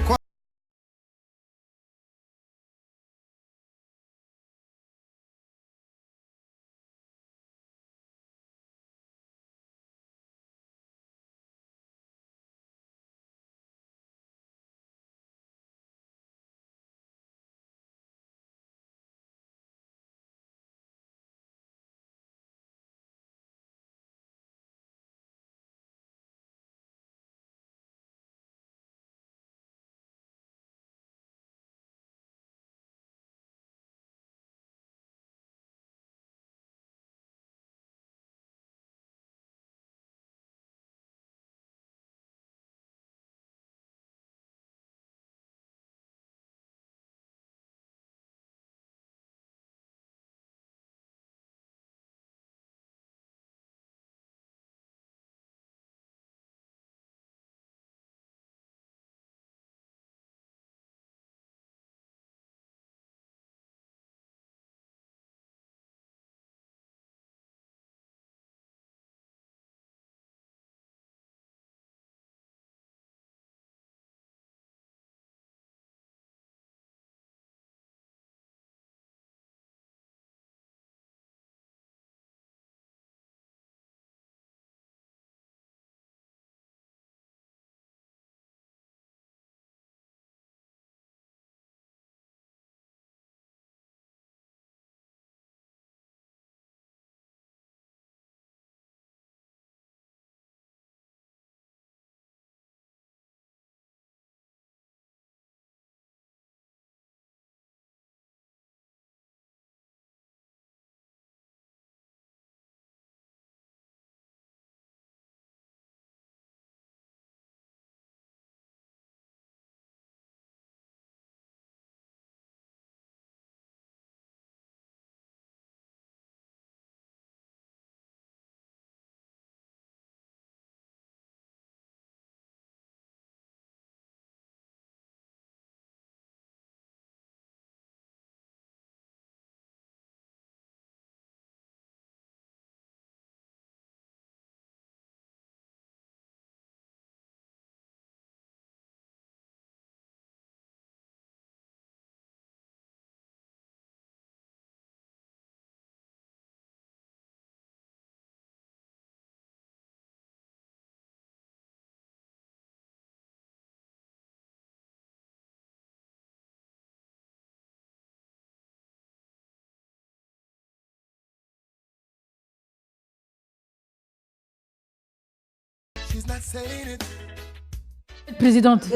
Présidente.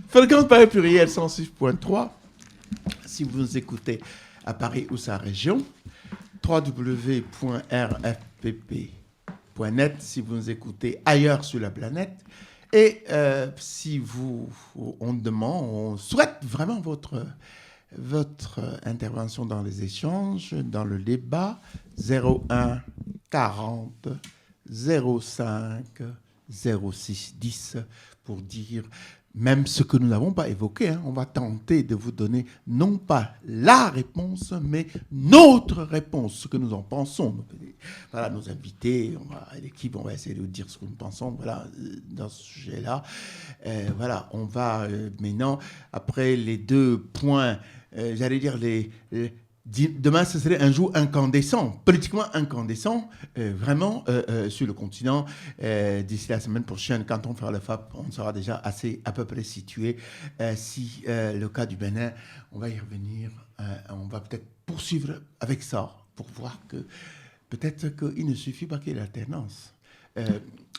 Fréquence Paris Pluriel 106.3. Si vous nous écoutez à Paris ou sa région, www.rfpp.net si vous nous écoutez ailleurs sur la planète. Et si on souhaite vraiment votre intervention dans les échanges, dans le débat, 01 40 05 06 10 pour dire même ce que nous n'avons pas évoqué. On va tenter de vous donner non pas la réponse, mais notre réponse, ce que nous en pensons. Voilà, nos invités, l'équipe, on va essayer de vous dire ce que nous pensons. Voilà, dans ce sujet-là. Voilà, on va maintenant, après les deux points, j'allais dire demain, ce serait un jour incandescent, politiquement incandescent, vraiment, sur le continent. D'ici la semaine prochaine, quand on fera le FAP, on sera déjà à peu près situé. Si le cas du Bénin, on va y revenir. On va peut-être poursuivre avec ça pour voir que peut-être qu'il ne suffit pas qu'il y ait l'alternance.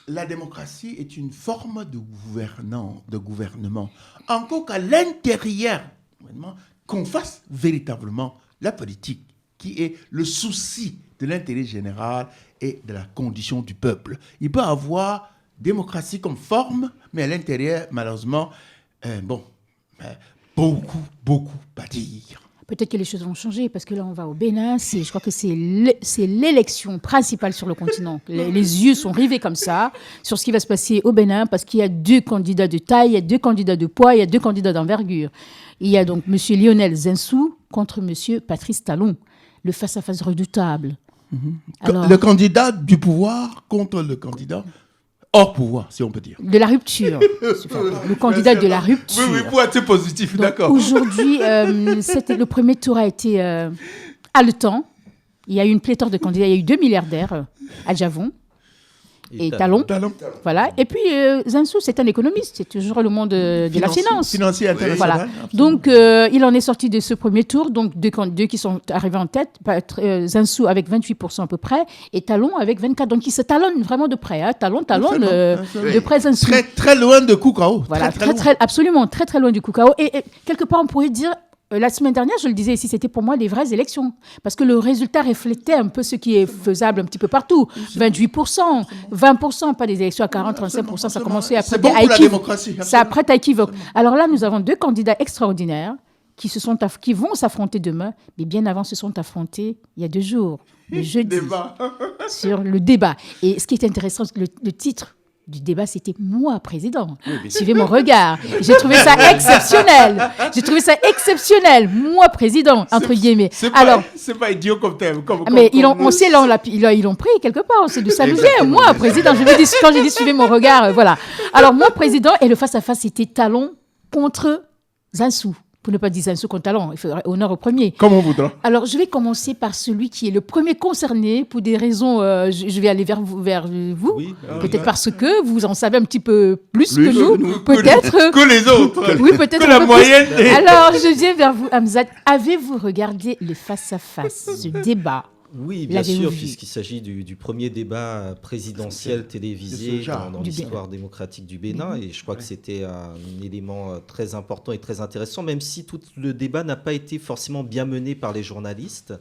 La démocratie est une forme de gouvernement. Encore qu'à l'intérieur, qu'on fasse véritablement la politique, qui est le souci de l'intérêt général et de la condition du peuple. Il peut y avoir démocratie comme forme, mais à l'intérieur, malheureusement, beaucoup à dire. Peut-être que les choses vont changer, parce que là, on va au Bénin. Je crois que c'est l'élection principale sur le continent. Les yeux sont rivés comme ça sur ce qui va se passer au Bénin, parce qu'il y a 2 candidats de taille, il y a 2 candidats de poids, il y a 2 candidats d'envergure. Il y a donc M. Lionel Zinsou contre M. Patrice Talon, le face-à-face redoutable. Alors, le candidat du pouvoir contre le candidat hors pouvoir, si on peut dire. De la rupture. Le candidat de la rupture. Oui, pour être positif, donc, d'accord. Aujourd'hui, le premier tour a été haletant. Il y a eu une pléthore de candidats. Il y a eu 2 milliardaires à Javon. Et Talon. Voilà. Et puis, Zinsou, c'est un économiste. C'est toujours le monde de la finance. Financier international. Voilà. Donc, il en est sorti de ce premier tour. Donc, deux qui sont arrivés en tête. Zinsou avec 28% à peu près. Et Talon avec 24%. Donc, il se talonne vraiment de près. Hein. Talon, de près Zinsou. Très, très loin de Koukao. Voilà. Absolument. Très, très loin du Koukao. Et quelque part, on pourrait dire... La semaine dernière, je le disais ici, c'était pour moi les vraies élections. Parce que le résultat reflétait un peu ce qui est faisable un petit peu partout. 28%, 20%, pas des élections à 40, 35%, ça commençait à prêter à équivoque. Ça prête à équivoque. Alors là, nous avons 2 candidats extraordinaires qui vont s'affronter demain, mais bien avant se sont affrontés il y a 2 jours, le jeudi, sur le débat. Et ce qui est intéressant, le titre du débat, c'était « Moi, président ». Suivez mon regard. J'ai trouvé ça exceptionnel. Moi, président, entre guillemets. C'est pas idiot comme thème. Mais ils l'ont pris quelque part. C'est d'où ça nous vient. Moi, président, quand j'ai dit « Suivez mon regard », voilà. Alors, moi, président, et le face-à-face, c'était Talon contre Zinsou. Pour ne pas dire Zinsou contre Talon, il faudrait honneur au premier. Comme on voudra. Alors, je vais commencer par celui qui est le premier concerné pour des raisons... je vais aller vers vous. Oui, peut-être parce que vous en savez un petit peu plus que nous. Peut-être. Que les autres. Oui, peut-être. Que la moyenne. Alors, je viens vers vous, Hamzat. Avez-vous regardé le face-à-face, ce débat ? Oui, bien sûr, puisqu'il s'agit du premier débat présidentiel télévisé dans l'histoire démocratique du Bénin. Et je crois que c'était un élément très important et très intéressant, même si tout le débat n'a pas été forcément bien mené par les journalistes.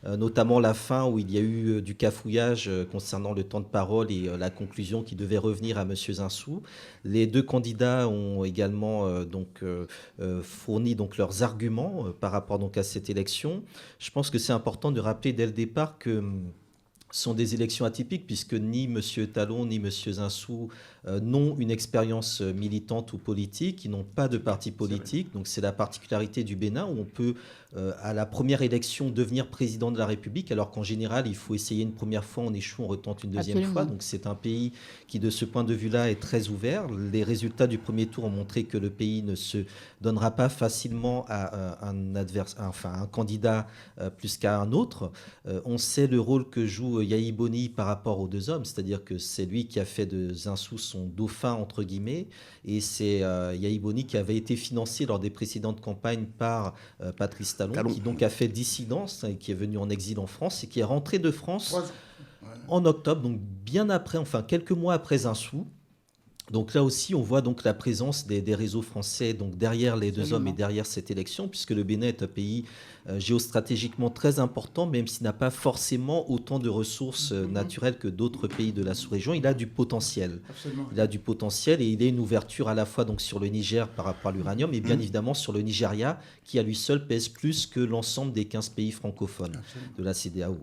Notamment la fin où il y a eu du cafouillage concernant le temps de parole et la conclusion qui devait revenir à M. Zinsou. Les 2 candidats ont également fourni leurs arguments par rapport à cette élection. Je pense que c'est important de rappeler dès le départ que ce sont des élections atypiques puisque ni M. Talon ni M. Zinsou n'ont une expérience militante ou politique, ils n'ont pas de parti politique. Donc c'est la particularité du Bénin où on peut, à la première élection, devenir président de la République, alors qu'en général, il faut essayer une première fois, on échoue, on retente une deuxième fois. Donc c'est un pays qui, de ce point de vue-là, est très ouvert. Les résultats du premier tour ont montré que le pays ne se donnera pas facilement à un candidat plus qu'à un autre. On sait le rôle que joue Yahi Boni par rapport aux 2 hommes, c'est-à-dire que c'est lui qui a fait de Zinsou son dauphin, entre guillemets, et c'est Yahi Boni qui avait été financé lors des précédentes campagnes par Patrice Talon, qui donc a fait dissidence et qui est venu en exil en France et qui est rentré de France en octobre, donc bien après, enfin quelques mois après Zinsou. Donc là aussi, on voit donc la présence des réseaux français donc derrière les deux hommes et derrière cette élection, puisque le Bénin est un pays géostratégiquement très important, même s'il n'a pas forcément autant de ressources naturelles que d'autres pays de la sous-région. Il a du potentiel. Absolument. Il a du potentiel et il est une ouverture à la fois donc sur le Niger par rapport à l'uranium et bien évidemment sur le Nigeria, qui à lui seul pèse plus que l'ensemble des 15 pays francophones de la CEDEAO.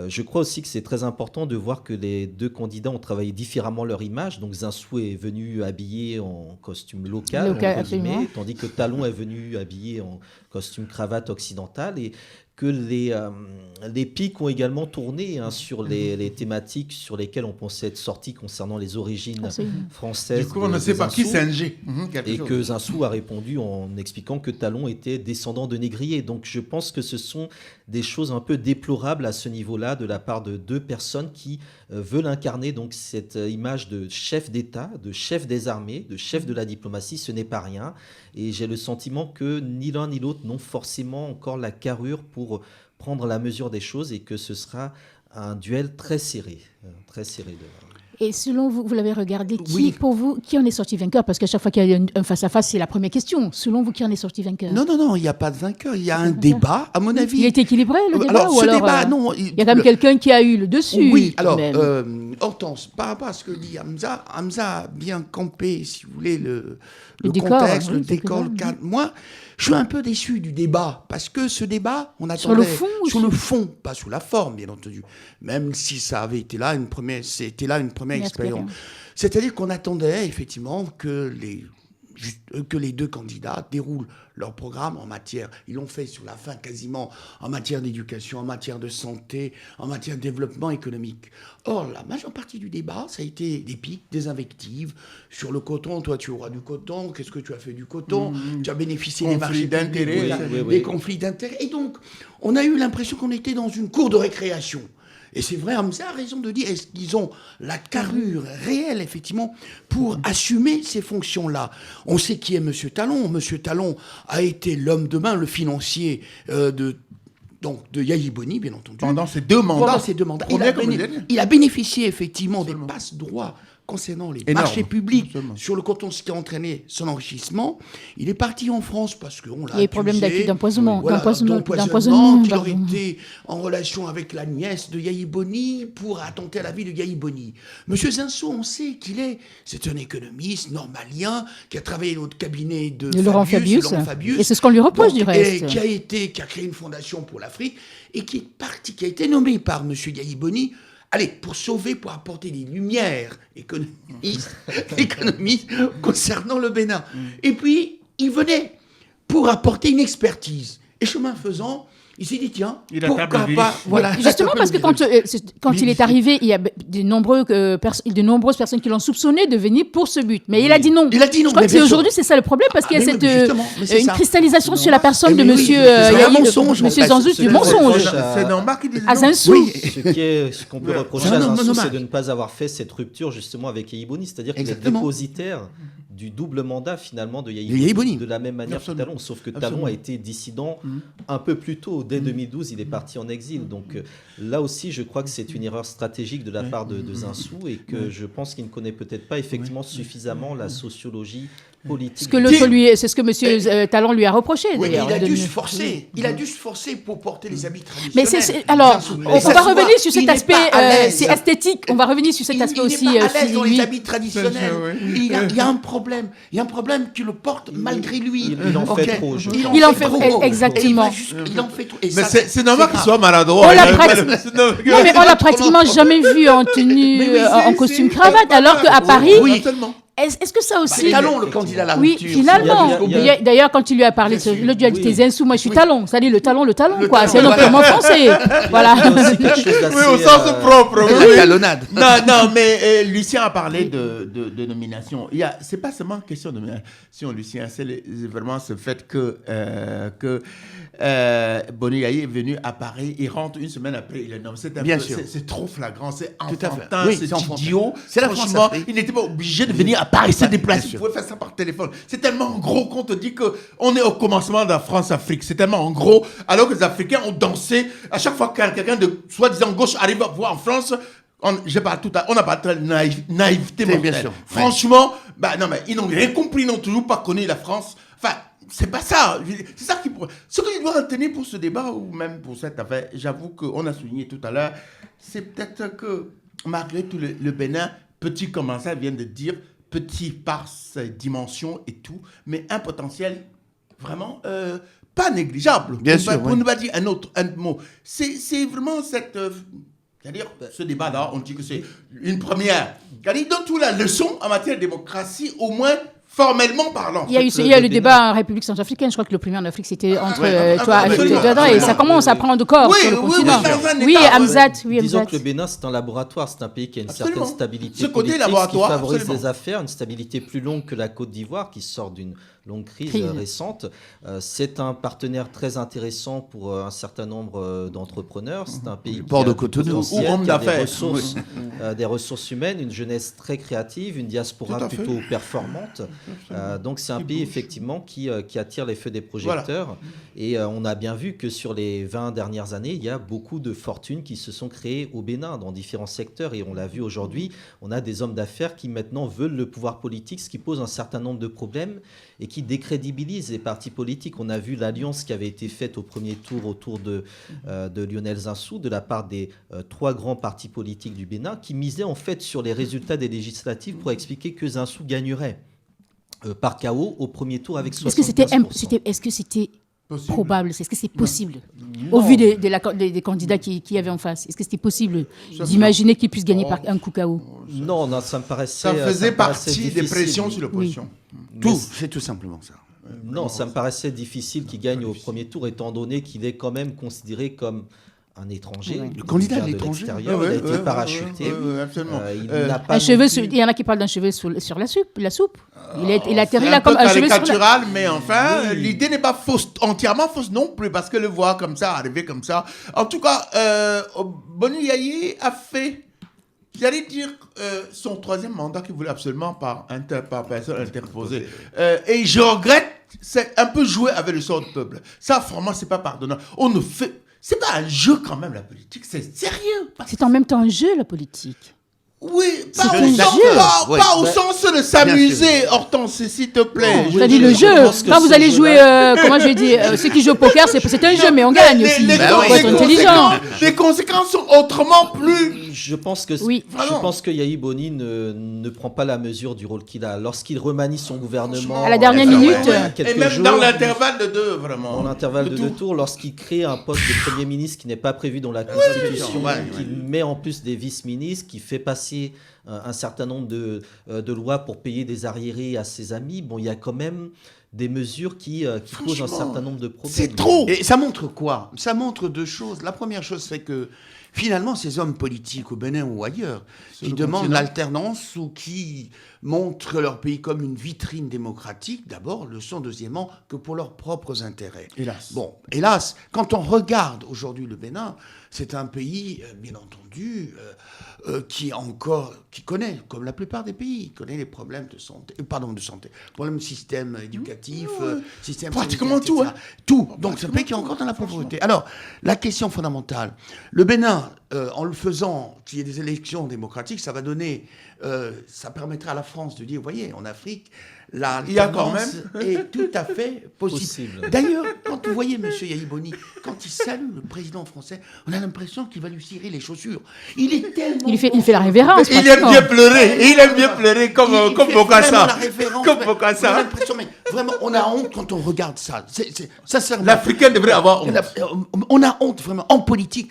Je crois aussi que c'est très important de voir que les deux candidats ont travaillé différemment leur image. Donc Zinsou est venu habillé en costume local, entre guillemets, tandis que Talon est venu habillé en costume cravate occidentale, et que les pics ont également tourné sur les thématiques sur lesquelles on pensait être sortis concernant les origines françaises. Du coup, on ne sait pas qui c'est Ngé. Et que Zinsou a répondu en expliquant que Talon était descendant de négriers. Donc je pense que ce sont des choses un peu déplorables à ce niveau-là de la part de deux personnes qui veulent incarner donc cette image de chef d'État, de chef des armées, de chef de la diplomatie. Ce n'est pas rien. Et j'ai le sentiment que ni l'un ni l'autre n'ont forcément encore la carrure pour prendre la mesure des choses et que ce sera un duel très serré. Et selon vous, vous l'avez regardé, pour vous, qui en est sorti vainqueur? Parce qu'à chaque fois qu'il y a un face-à-face, c'est la première question. Selon vous, qui en est sorti vainqueur? Non, il n'y a pas de vainqueur. Il y a un débat, à mon avis. Il est équilibré, le débat? Alors, ce débat, non. Il y a quand même quelqu'un qui a eu le dessus. Oui, alors, Hortense, par rapport à ce que dit Hamza a bien campé, si vous voulez, le contexte, le décor, le cadre. Moi, je suis un peu déçu du débat, parce que ce débat, on attendait... Sur le fond Sur le fond, pas sous la forme, bien entendu. Même si ça avait été là une première expérience. C'est-à-dire qu'on attendait, effectivement, que les deux candidats déroulent leur programme en matière, ils l'ont fait sur la fin quasiment, en matière d'éducation, en matière de santé, en matière de développement économique. Or, la majeure partie du débat, ça a été des pics, des invectives sur le coton. Toi, tu auras du coton, qu'est-ce que tu as fait du coton? Tu as bénéficié des marchés d'intérêt, des conflits d'intérêts. Et donc, on a eu l'impression qu'on était dans une cour de récréation. Et c'est vrai, Hamza a raison de dire, est-ce qu'ils ont la carrure réelle, effectivement, pour assumer ces fonctions-là? On sait qui est M. Talon. M. Talon a été l'homme de main, le financier de Yahi Boni, bien entendu. Pendant ces deux mandats. Il a bénéficié, effectivement, des passe-droits concernant les marchés publics sur le coton, ce qui a entraîné son enrichissement. Il est parti en France parce qu'on l'a accusé. Il y a des problèmes d'empoisonnement. Qu'il aurait été en relation avec la nièce de Yahi Boni pour attenter à la vie de Yahi Boni. Monsieur Zinsou, on sait c'est un économiste normalien qui a travaillé dans le cabinet de Laurent Fabius. Et c'est ce qu'on lui reproche du reste. Et qui a créé une fondation pour l'Afrique et qui a été nommé par monsieur Yahi Boni. Allez, pour apporter des lumières économistes concernant le Bénin. Et puis, il venait pour apporter une expertise. Et chemin faisant, il s'est dit, tiens, pourquoi pas... Voilà, justement, parce que quand il est arrivé, il y a de nombreuses personnes qui l'ont soupçonné de venir pour ce but. Mais il a dit non. Il a dit non. Je crois que aujourd'hui, c'est ça le problème, parce qu'il y a une cristallisation sur la personne de monsieur Zinsou, du mensonge. C'est normal qu'il dise non. À Zinsou. Ce qu'on peut reprocher à Zinsou, c'est de ne pas avoir fait cette rupture, justement, avec Yahi Boni. C'est-à-dire qu'il est dépositaire du double mandat finalement de Yahi Boni, de la même manière que Talon, sauf que Talon a été dissident un peu plus tôt, dès 2012 il est parti en exil, donc là aussi je crois que c'est une erreur stratégique de la part de Zinsou et que je pense qu'il ne connaît peut-être pas effectivement suffisamment la sociologie politique. C'est ce que monsieur Talon lui a reproché. Oui, il a dû se forcer. Il a dû se forcer pour porter les habits traditionnels. Mais on va revenir sur cet aspect c'est esthétique. On va revenir sur cet aspect aussi. Il n'est pas à l'aise dans les habits traditionnels. Il y a un problème. Il y a un problème qui le porte malgré lui. Il en fait trop. Il en fait trop. Exactement. Il en fait trop. Mais c'est normal qu'il soit maladroit. Non, mais on l'a pratiquement jamais vu en tenue, en costume cravate, alors qu'à Paris. Oui, tellement. Est-ce que ça aussi... Talon, le candidat à la rupture. Oui, finalement. D'ailleurs, quand il lui a parlé de la dualité Zinsou, moi je suis Talon. Ça dit le talon, quoi. C'est un nom purement français. Voilà. Oui, au sens propre. Oui. Talonnade. Non, mais Lucien a parlé de nomination. C'est pas seulement question de nomination, Lucien. C'est vraiment ce fait que Boni Yahi est venu à Paris. Il rentre une semaine après. Il est nommé. C'est trop flagrant. C'est enfantin. C'est idiot. C'est la France. Il n'était pas obligé de venir à Paris, se déplacer. bien Vous sûr. pouvez faire ça par téléphone. C'est tellement gros qu'on te dit qu'on est au commencement de la France-Afrique. C'est tellement gros, alors que les Africains ont dansé. À chaque fois que quelqu'un de soi-disant gauche arrive à voir en France, on n'a pas de naïveté Bien mortelle. sûr. Franchement, non, mais ils n'ont rien compris, ils n'ont toujours pas connu la France. Enfin, c'est pas ça. C'est ça qui pourrait. Ce que je dois retenir pour ce débat, ou même pour cette affaire, j'avoue qu'on a souligné tout à l'heure, c'est peut-être que malgré tout, le Bénin, petit comme ça vient de dire, petit par ses dimensions et tout, mais un potentiel vraiment pas négligeable. Bien pour sûr, pour oui. ne pas dire un mot. C'est vraiment cette. C'est-à-dire, ce débat-là, on dit que c'est une première. C'est-à-dire, dans toute la leçon en matière de démocratie, au moins formellement parlant. Il y a eu le débat en République centrafricaine. Je crois que le premier en Afrique, c'était entre toi absolument, et Dada, et ça commence à prendre corps Oui, sur le oui, continent. oui, dans un Oui, état, Hamzat, oui, Disons Hamzat. que le Bénin, c'est un laboratoire, c'est un pays qui a une Absolument. certaine stabilité Ce côté politique, laboratoire, qui favorise absolument. les affaires, une stabilité plus longue que la Côte d'Ivoire, qui sort d'une longue crise récente. C'est un partenaire très intéressant pour un certain nombre d'entrepreneurs. C'est un pays port qui de a du Cotonou. potentiel, Ou homme qui a d'affaires. des ressources humaines, une jeunesse très créative, une Tout diaspora à fait. plutôt performante. Donc c'est un pays effectivement qui attire les feux des projecteurs. Et on a bien vu que sur les 20 dernières années, il y a beaucoup de fortunes qui se sont créées au Bénin dans différents secteurs. Et on l'a vu aujourd'hui, on a des hommes d'affaires qui maintenant veulent le pouvoir politique, ce qui pose un certain nombre de problèmes et qui décrédibilise les partis politiques. On a vu l'alliance qui avait été faite au premier tour autour de Lionel Zinsou de la part des 3 grands partis politiques du Bénin qui misaient en fait sur les résultats des législatives pour expliquer que Zinsou gagnerait par KO au premier tour avec 75%. Est-ce que c'était Possible. probable? Est-ce que c'est possible? Au vu des candidats qui y avaient en face, est-ce que c'était possible d'imaginer qu'ils puissent gagner par un coup KO? Non, ça me paraissait. Ça faisait me paraissait partie des difficile. pressions sur l'opposition. Tout, c'est tout simplement ça. Non, ça me paraissait difficile qu'il gagne au premier tour, étant donné qu'il est quand même considéré comme un étranger. Ouais. Il Le candidat vient de de l'étranger. l'extérieur, il a été parachuté. Absolument. Il n'a pas Un cheveu, non plus- il y en a qui parlent d'un cheveu sur la soupe. Il atterrit C'est là un peu comme un cheveu sur la... caricatural, mais enfin, l'idée n'est pas fausse, entièrement fausse non plus, parce que le voir comme ça, arriver comme ça. En tout cas, Boni Yaye a fait, j'allais dire, son 3e mandat qu'il voulait absolument par personne interposée. Et je regrette, c'est un peu jouer avec le sort du peuple. Ça, vraiment, c'est pas pardonnable. On ne fait... C'est pas un jeu quand même, la politique, c'est sérieux. C'est en même temps un jeu, la politique. Oui, pas C'est au un sens, jeu. pas au sens de s'amuser, Hortense, s'il te plaît. Je dis le je jeu. pense que Quand vous ce allez jouer, jeu-là- comment je vais dire, ceux qui jouent au poker, c'est un jeu, mais on gagne aussi. Les, Il faut être intelligent. les conséquences sont autrement plus. Je pense que Oui. je pense que Yahi Boni ne prend pas la mesure du rôle qu'il a. Lorsqu'il remanie son gouvernement À la dernière il y a minute. quelques Et même jours, dans l'intervalle de deux, vraiment. dans l'intervalle de tout. 2 tours, lorsqu'il crée un poste de Premier ministre qui n'est pas prévu dans la Constitution, qu'il met en plus des vice-ministres, qui fait passer un certain nombre de lois pour payer des arriérés à ses amis, bon, il y a quand même des mesures qui posent un certain nombre de problèmes. C'est trop. Et ça montre quoi? Ça montre 2 choses. La première chose, c'est que finalement, ces hommes politiques au Bénin ou ailleurs, qui le demandent continent. l'alternance ou qui montrent leur pays comme une vitrine démocratique, d'abord, le sont deuxièmement que pour leurs propres intérêts. Hélas. Bon, hélas, quand on regarde aujourd'hui le Bénin, c'est un pays, bien entendu, qui connaît, comme la plupart des pays, connaît les problèmes de santé, problèmes de système éducatif, système Pratiquement sanitaire, tout, etc. Tout. Donc c'est un pays qui est encore dans la pauvreté. Alors, la question fondamentale, le Bénin, en le faisant, qu'il y ait des élections démocratiques, ça va donner, ça permettra à la France de dire, vous voyez, en Afrique, Il y a quand l'alternance est tout à fait possible. D'ailleurs, quand vous voyez M. Yahi Boni, quand il salue le président français, on a l'impression qu'il va lui cirer les chaussures. Il est tellement... Il fait la révérence. Il aime pratiquement. bien pleurer. Il aime bien pleurer comme Il fait Bokassa. vraiment la référence, Comme mais Bokassa. on a l'impression, mais vraiment, on a honte quand on regarde ça. Sincèrement. L'Africain devrait avoir honte. On a honte vraiment. En politique,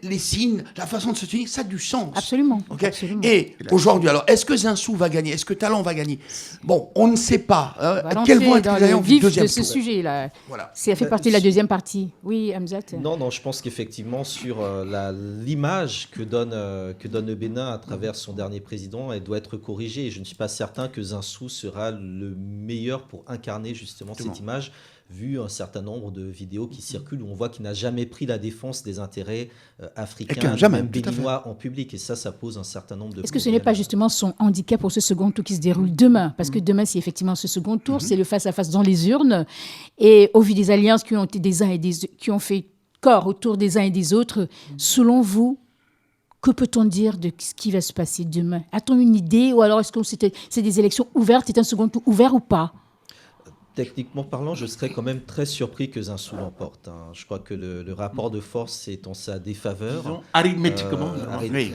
les signes, la façon de se tenir, ça a du sens. Absolument. Ok. Absolument. Et aujourd'hui, alors, est-ce que Zinsou va gagner? Est-ce que Talon va gagner? Bon, on ne sait pas. Voilà, Quels vont on être dans les le gagnants du vif deuxième de ce tour? sujet-là. Voilà. Ça fait partie de la deuxième partie. Oui, Hamzat. Non, je pense qu'effectivement, sur l'image que donne le Bénin à travers son dernier président, elle doit être corrigée. Et je ne suis pas certain que Zinsou sera le meilleur pour incarner justement cette image, vu un certain nombre de vidéos qui circulent où on voit qu'il n'a jamais pris la défense des intérêts africains, jamais, même tout à fait. béninois en public. Et ça pose un certain nombre de Est-ce que ce n'est pas justement son handicap pour ce second tour qui se déroule demain? Parce que demain, c'est effectivement ce second tour, c'est le face-à-face dans les urnes. Et au vu des alliances qui ont été des uns et qui ont fait corps autour des uns et des autres, selon vous, que peut-on dire de ce qui va se passer demain? A-t-on une idée? Ou alors est-ce que c'est des élections ouvertes? C'est un second tour ouvert ou pas? Techniquement parlant, je serais quand même très surpris que Zinsou l'emporte. Je crois que le rapport de force est en sa défaveur. Disons, arithmétiquement.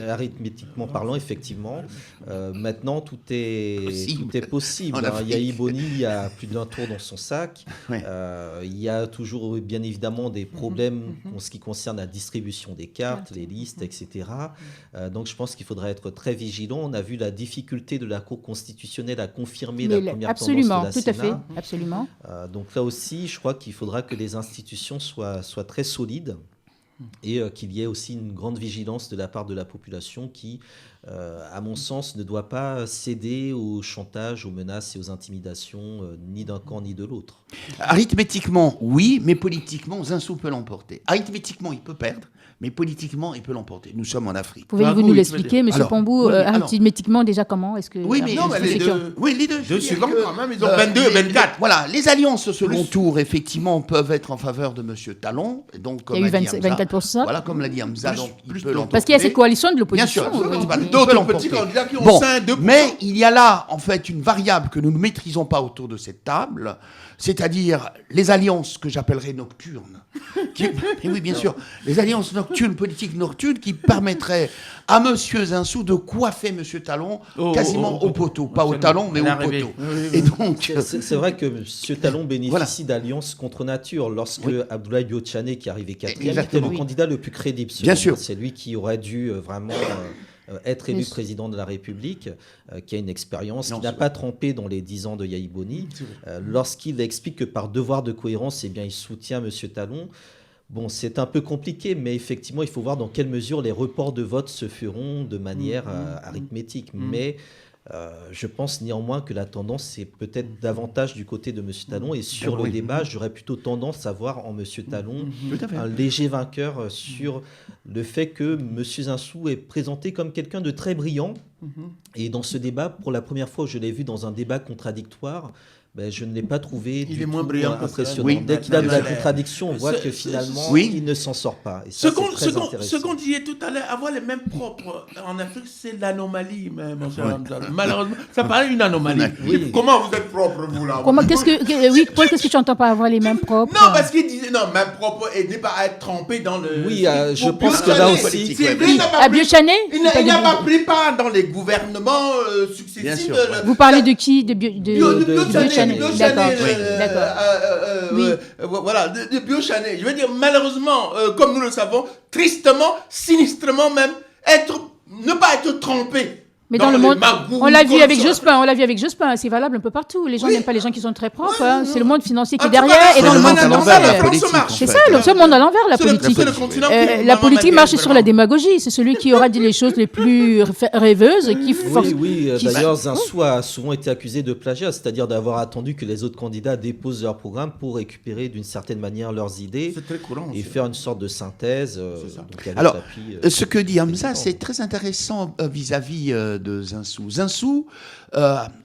Arithmétiquement parlant, effectivement. Maintenant, tout est possible. En Afrique. Yahi Boni a plus d'un tour dans son sac. Oui. Il y a toujours, bien évidemment, des problèmes en ce qui concerne la distribution des cartes, les listes, etc. Donc, je pense qu'il faudra être très vigilant. On a vu la difficulté de la Cour constitutionnelle à confirmer la première absolument, tendance de la tout à Sénat. fait, absolument. Donc là aussi, je crois qu'il faudra que les institutions soient très solides et qu'il y ait aussi une grande vigilance de la part de la population qui, à mon sens, ne doit pas céder au chantage, aux menaces et aux intimidations ni d'un camp ni de l'autre. Arithmétiquement, oui, mais politiquement, Zinsou peut l'emporter. Arithmétiquement, il peut perdre, mais politiquement, il peut l'emporter. Nous sommes en Afrique. Pouvez-vous nous l'expliquer, M. Alors, Pambou, oui, alors- arithmétiquement déjà comment est-ce que Oui, mais Non, mais les deux. Oui, les deux. Deux Je veux dire secondes que, quand même, ils ont 22 et 24. Voilà, les alliances au second tour, effectivement, peuvent être en faveur de M. Talon. Et donc, comme Il y a eu l'a dit 24%. Voilà, comme l'a dit Hamza, donc il peut l'emporter. Parce qu'il y a ces coalitions de Bien l'opposition. sûr, oui. il peut D'autres l'emporter. petits candidats qui ont Bon, 5, 2%. mais il y a là, en fait, une variable que nous ne maîtrisons pas autour de cette table, c'est-à-dire les alliances que j'appellerais nocturnes. Et oui, bien sûr, les alliances nocturnes, politiques nocturnes, qui permettraient à M. Zinsou de coiffer M. Talon quasiment au poteau. Pas au talon, mais Elle est au arrivée. poteau. Oui, oui, Et donc, C'est vrai que M. Talon bénéficie Voilà. d'alliances contre nature. Lorsque Abdoulaye Biotchane, qui est arrivé quatrième, était Exactement. le candidat le plus crédible. Bien selon moi. sûr. C'est lui qui aurait dû vraiment être élu Mais- président de la République, qui a une expérience, Non, qui n'a c'est pas trompé dans les 10 ans de Yahi Boni. Lorsqu'il explique que par devoir de cohérence, eh bien, il soutient M. Talon. Bon, c'est un peu compliqué, mais effectivement, il faut voir dans quelle mesure les reports de vote se feront de manière arithmétique. Mais je pense néanmoins que la tendance est peut-être davantage du côté de M. Talon. Et sur le oui. débat, j'aurais plutôt tendance à voir en M. Talon Tout à fait. un léger vainqueur sur le fait que M. Zinsou est présenté comme quelqu'un de très brillant. Et dans ce débat, pour la première fois, je l'ai vu dans un débat contradictoire. Ben, je ne l'ai pas trouvé Il du est moins tout brillant que ça. impressionnant. Oui. Dès qu'il a de la Mais- contradiction, on voit que Ce- finalement, oui. il ne s'en sort pas. Et ça, c'est très intéressant. Ce qu'on disait tout à l'heure, avoir les mêmes propres en Afrique, c'est l'anomalie, mon cher Hamza. Malheureusement, ça paraît une anomalie. Oui. Comment vous êtes propre, vous, là? Oui, Paul, qu'est-ce que tu entends par avoir les mêmes propres? Non, parce qu'il disait, non, même propre, et n'est pas à être trempé dans le... Oui, je Pour pense Biotchane, que là aussi- c'est vrai, il n'a pas À pris- Biotchane il n'a pas pris part dans les gouvernements Bien successifs. sûr, de- Vous parlez de qui? De Biotchane, Biotchane. D'accord. D'accord. Oui. Voilà, de Biotchane. Je veux dire, malheureusement, comme nous le savons, tristement, sinistrement même, ne pas être trompé. Mais dans le les monde, magouilles, on l'a vu avec corruption. Jospin, c'est valable un peu partout. Les gens n'aiment pas les gens qui sont très propres. Oui, c'est le monde financier qui est En tout cas, derrière et c'est dans le le monde monde à l'envers, financier. la politique, en C'est fait. ça, le monde à l'envers, la C'est le- politique. c'est le continent qui est La vraiment politique malgré, marche sur la vraiment. démagogie. C'est celui qui aura dit les choses les plus rêveuses, qui force. Oui, qui- d'ailleurs, Zinsou a souvent été accusé de plagiat, c'est-à-dire d'avoir attendu que les autres candidats déposent leur programme pour récupérer d'une certaine manière leurs idées C'est très courant. et c'est- faire une sorte de synthèse. C'est ça. Donc avec Alors, l'appui, ce que dit Hamza, président. c'est très intéressant vis-à-vis de Zinsou. Zinsou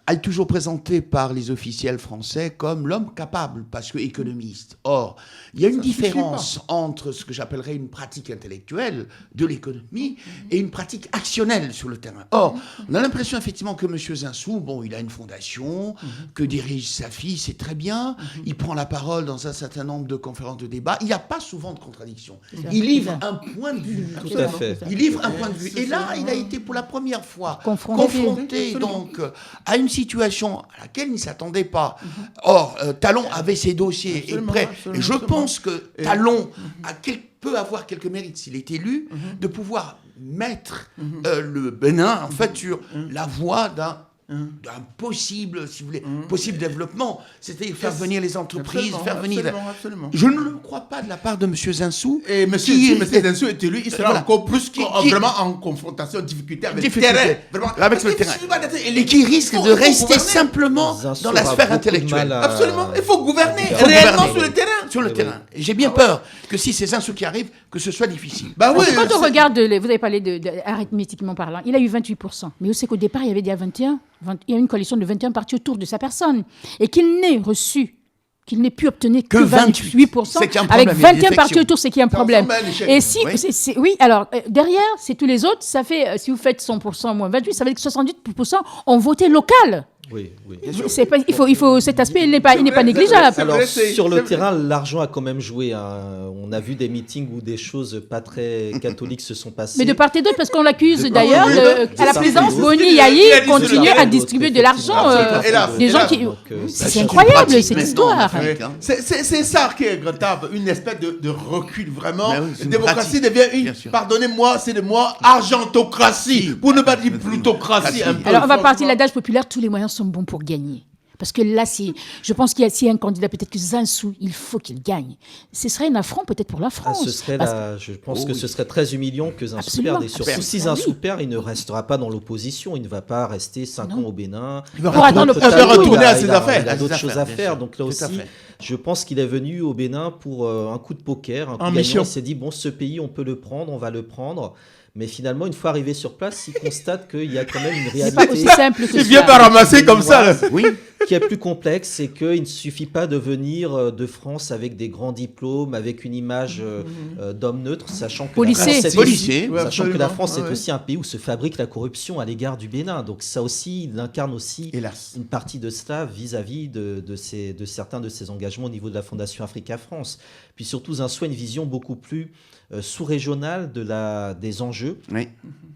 est toujours présenté par les officiels français comme l'homme capable, parce que économiste. Or, il y a une différence entre ce que j'appellerais une pratique intellectuelle de l'économie et une pratique actionnelle sur le terrain. Or, on a l'impression effectivement que M. Zinsou, bon, il a une fondation, que dirige sa fille, c'est très bien, il prend la parole dans un certain nombre de conférences de débat, il n'y a pas souvent de contradiction. Il livre un point de vue. Tout à fait. Il livre un point de vue. Et là, il a été pour la première fois Confronté. confronté donc à une situation à laquelle il ne s'attendait pas. Or, Talon avait ses dossiers Absolument, et prêts. absolument, Et je absolument. pense que Talon peut avoir quelques mérites s'il est élu, de pouvoir mettre le Bénin en fait sur la voie d'un d'un possible, si vous voulez, possible développement. C'est-à-dire faire venir les entreprises, faire venir... Absolument. Je ne le crois pas de la part de M. Zinsou. Et M. Zinsou est élu, il sera encore plus vraiment en confrontation, difficulté avec le terrain. Avec le terrain. Et qui risque de rester simplement dans la sphère intellectuelle. Absolument. Il faut gouverner Il faut réellement gouverner. sur le terrain. Sur le terrain. Et j'ai bien peur que si c'est Zinsou qui arrive, que ce soit difficile. Bah oui, Quand on regarde, vous avez parlé arithmétiquement parlant, il a eu 28%. Mais vous savez qu'au départ, il y avait déjà 21. Il y a une coalition de 21 partis autour de sa personne. Et qu'il n'ait pu obtenir que 28%, avec 21 partis autour, c'est qu'il y a un problème. Et si, oui, alors, derrière, c'est tous les autres, ça fait, si vous faites 100% moins 28, ça veut dire que 78% ont voté local. Oui. C'est pas, il faut cet aspect, il n'est pas négligeable. Alors, sur le terrain, l'argent a quand même joué. On a vu des meetings où des choses pas très catholiques se sont passées. Mais de part et d'autre, parce qu'on l'accuse d'ailleurs, à la présidence, Boni Yayi continue à distribuer de l'argent. Des gens qui... C'est incroyable, cette histoire. C'est ça qui est regrettable, une espèce de recul, vraiment. La démocratie devient pardonnez-moi, c'est de moi, argentocratie, pour ne pas dire plutocratie. Alors, on va partir de l'adage populaire, tous les moyens sont bons pour gagner. Parce que là, je pense qu'il y a un candidat, peut-être que Zinsou, il faut qu'il gagne. Ce serait un affront peut-être pour la France. Je pense que ce serait très humiliant que Zinsou perde. Et surtout, si Zinsou perd, il ne restera pas dans l'opposition. Il ne va pas rester 5 ans au Bénin. Il va retourner à ses affaires. Il a d'autres choses à faire. Donc là aussi, je pense qu'il est venu au Bénin pour un coup de poker. Un coup gagnant. Il s'est dit, bon, ce pays, on peut le prendre, on va le prendre. Mais finalement, une fois arrivé sur place, il constate qu'il y a quand même une réalité. C'est pas aussi simple que ça. Il vient pas ramasser comme ça. Oui. Qui est plus complexe, c'est qu'il ne suffit pas de venir de France avec des grands diplômes, avec une image d'homme neutre, sachant que la France est aussi un pays où se fabrique la corruption à l'égard du Bénin. Donc ça aussi, il incarne aussi une partie de cela vis-à-vis de certains de ses engagements au niveau de la Fondation Africa France. Puis surtout, Zinsou a une vision beaucoup plus sous-régionale des enjeux,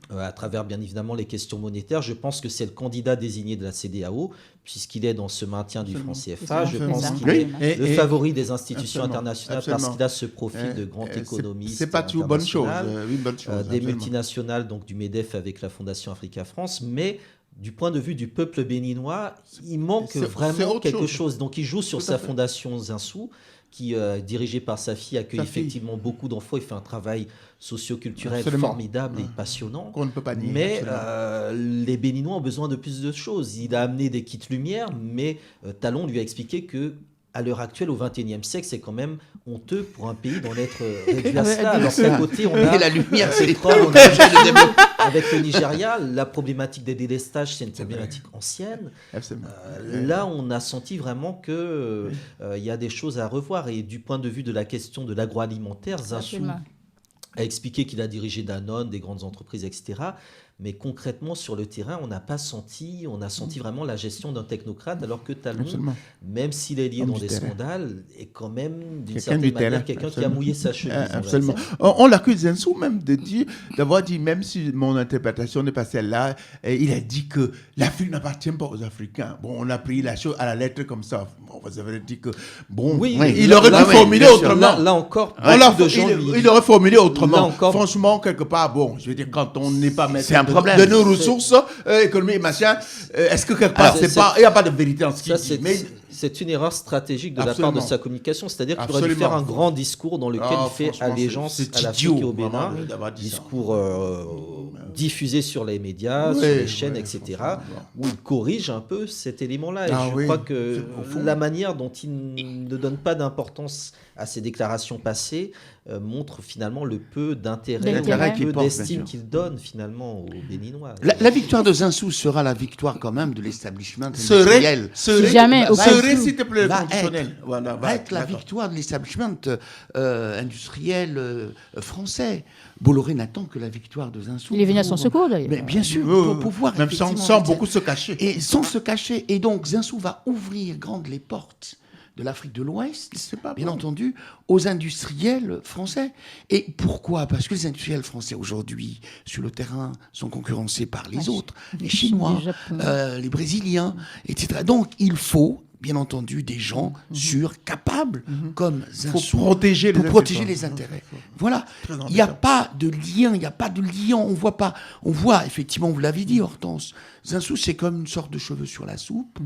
à travers bien évidemment les questions monétaires. Je pense que c'est le candidat désigné de la CEDEAO, puisqu'il est dans ce maintien du franc CFA. Je pense qu'il est le favori des institutions internationales parce qu'il a ce profil de grand économiste. C'est pas toujours bonne chose. Des multinationales, donc du MEDEF avec la Fondation Africa France, mais du point de vue du peuple béninois, il manque vraiment quelque chose. Donc il joue sur sa fondation Zinsou, qui, dirigé par sa fille, accueille effectivement beaucoup d'enfants. Il fait un travail socio-culturel formidable et passionnant. Qu'on ne peut pas nier. Mais les Béninois ont besoin de plus de choses. Il a amené des kits lumière, mais Talon lui a expliqué que à l'heure actuelle, au XXIe siècle, c'est quand même honteux pour un pays d'en être réduit à cela. Alors qu'à côté, on a la lumière, c'est avec le Nigeria, la problématique des délestages, c'est une problématique ancienne. Là, on a senti vraiment que il y a des choses à revoir. Et du point de vue de la question de l'agroalimentaire, Zinsou a expliqué qu'il a dirigé Danone, des grandes entreprises, etc. Mais concrètement, sur le terrain, on a senti vraiment la gestion d'un technocrate, alors que Talon, même s'il est lié dans des scandales, est quand même, d'une certaine manière, quelqu'un qui a mouillé sa chemise. Absolument. On l'accuse Zinsou même d'avoir dit, même si mon interprétation n'est pas celle-là, il a dit que l'Afrique n'appartient pas aux Africains. Bon, on a pris la chose à la lettre comme ça. Bon, vous avez dit que, il aurait pu formuler autrement. Là encore, il aurait formulé autrement. Franchement, quelque part, bon, je veux dire, quand on n'est pas maître de nos ressources économiques, machin, est-ce que quelque part, il n'y a pas de vérité en ce qu'il dit. C'est une erreur stratégique de la part de sa communication, c'est-à-dire qu'il aurait dû faire un grand discours dans lequel il fait allégeance à l'Afrique et au Bénin, discours diffusé sur les médias, sur les chaînes, etc., où il corrige un peu cet élément-là. Et je crois que la manière dont il ne donne pas d'importance à ses déclarations passées montre finalement le peu d'intérêt, le peu d'estime qu'il donne finalement aux Béninois. La victoire de Zinsou sera la victoire quand même de l'establishment industriel. S'il te plaît, va être la victoire de l'establishment industriel français. Bolloré n'attend que la victoire de Zinsou. Il est venu à son secours d'ailleurs. Mais bien sûr, pour pouvoir même sans beaucoup se cacher. Et sans se cacher. Et donc Zinsou va ouvrir grandes les portes de l'Afrique de l'Ouest, bien entendu, aux industriels français. Et pourquoi ? Parce que les industriels français aujourd'hui, sur le terrain, sont concurrencés par les autres, les Chinois, les Brésiliens, etc. Donc il faut bien entendu, des gens sûrs, capables, comme Il faut Zinsou, protéger pour les protéger intérêts. les intérêts. Voilà. Très Il n'y a embêtant. pas de lien, il n'y a pas de lien. On voit, effectivement, vous l'avez dit, Hortense, Zinsou, c'est comme une sorte de cheveux sur la soupe.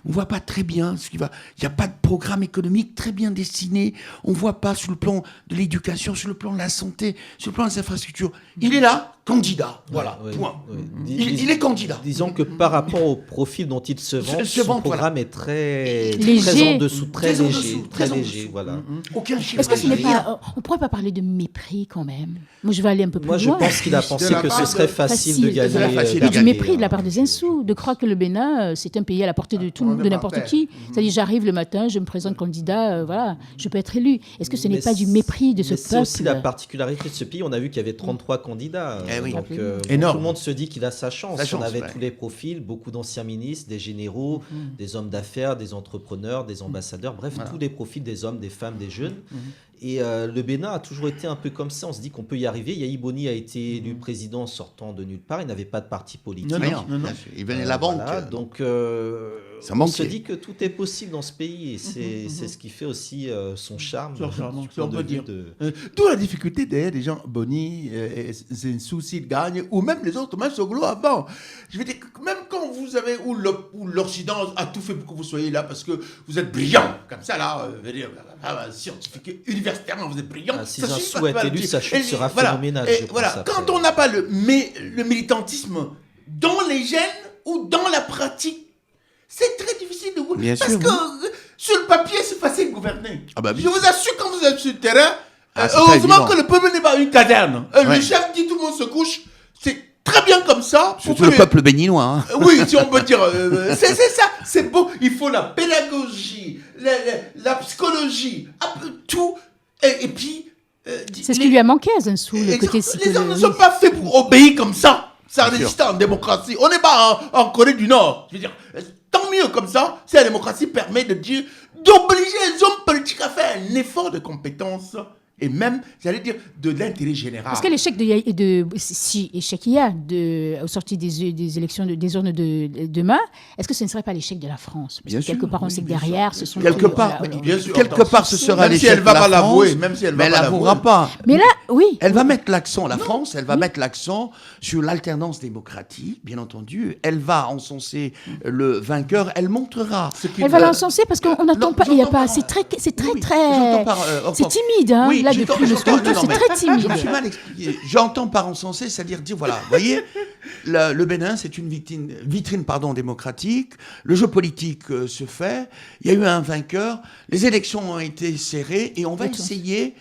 On ne voit pas très bien ce qui va. Il n'y a pas de programme économique très bien dessiné. On ne voit pas sur le plan de l'éducation, sur le plan de la santé, sur le plan des infrastructures. Il est là, candidat. Voilà, Ouais, point. ouais. Il est candidat. Disons que par rapport au profil dont il se vante, Se vante, son programme est très Léger. en dessous, très Très en léger, dessous, très très en léger, dessous. voilà. Aucun chiffre. Est-ce que ce n'est rien. pas... on pourrait pas parler de mépris quand même. Moi, je vais aller un peu plus Moi, je loin. pense qu'il a De pensé la que part ce de- serait facile de Facile. gagner. C'est facile de Et du gagner, mépris de la part des Insous, de croire que le Bénin, c'est un pays à la portée de tout, de n'importe qui. C'est-à-dire, j'arrive le matin, je me présente candidat, voilà, je peux être élu. Est-ce que ce n'est Mais pas du mépris de ce mais c'est aussi la peuple? particularité de ce pays. On a vu qu'il y avait 33 candidats. Eh oui. Donc, Énorme. tout le monde se dit qu'il a sa chance. Sa chance, On avait ouais. tous les profils, beaucoup d'anciens ministres, des généraux, des hommes d'affaires, des entrepreneurs, des ambassadeurs, bref, tous les profils des hommes, des femmes, des jeunes. Et le Bénin a toujours été un peu comme ça. On se dit qu'on peut y arriver. Yahi Boni a été élu président sortant de nulle part. Il n'avait pas de parti politique. Non, Rien. non. Il venait de la banque. Voilà, donc, Ça on manquait. se dit que tout est possible dans ce pays. Et c'est ce qui fait aussi son charme. Son charme, du si point on de peut vue dire. de- D'où la difficulté derrière des gens, Boni, Zinsou, s'ils gagnent, ou même les autres, même Soglo avant. Je veux dire, que même quand vous avez, ou l'Occident a tout fait pour que vous soyez là, parce que vous êtes brillant, comme ça, là, je veux dire, scientifique, universitairement, vous êtes brillant. Ah, si ça Zinsou suffit pas de est faire élu, le sa petit- chute et sera voilà. phénoménale, Et je pense, voilà, après. quand on n'a pas le militantisme dans les gènes ou dans la pratique, c'est très difficile de Bien parce sûr, que sur le papier, c'est facile de gouverner. Ah bah oui. Je vous assure, quand vous êtes sur le terrain, Ah, c'est pas heureusement évident. que le peuple n'est pas une caserne. Ouais. Le chef dit tout le monde se couche. C'est très bien comme ça. Surtout le peuple béninois. Hein. Oui, si on peut dire. C'est ça. C'est beau. Il faut la pédagogie, la psychologie, un peu tout. Et puis. C'est ce qui lui a manqué à Zinsou, le côté les hommes ne sont psychologique. pas faits pour obéir comme ça. Ça Bien résiste en démocratie. On n'est pas en Corée du Nord. Je veux dire, tant mieux comme ça, si la démocratie permet d'obliger les hommes politiques à faire un effort de compétence et même, j'allais dire, de l'intérêt général. Est-ce que l'échec si échec il y a au sorti des élections des urnes de demain, est-ce que ce ne serait pas l'échec de la France? Parce Bien que quelque sûr. part, on sait que derrière, ce sont Quelque part, voilà. Bien sûr, quelque part, ce sera même si l'échec elle va de la pas l'avouer, France, même si elle va mais elle pas l'avouera l'avouer. pas. Mais là, oui. Elle va mettre l'accent, la France, elle va mettre l'accent sur l'alternance démocratique, bien entendu. Elle va encenser le vainqueur. Elle montrera. Elle va l'encenser parce qu'on n'attend pas. Il y a pas. C'est très, j'entends par, c'est timide, hein. oui, Là, j'entends- depuis le j'entends- scrutin, non, c'est mais très timide. Je me suis mal expliqué. J'entends par encenser, c'est-à-dire dire, voilà, vous voyez, le Bénin, c'est une vitrine démocratique. Le jeu politique se fait. Il y a eu un vainqueur. Les élections ont été serrées et on va essayer,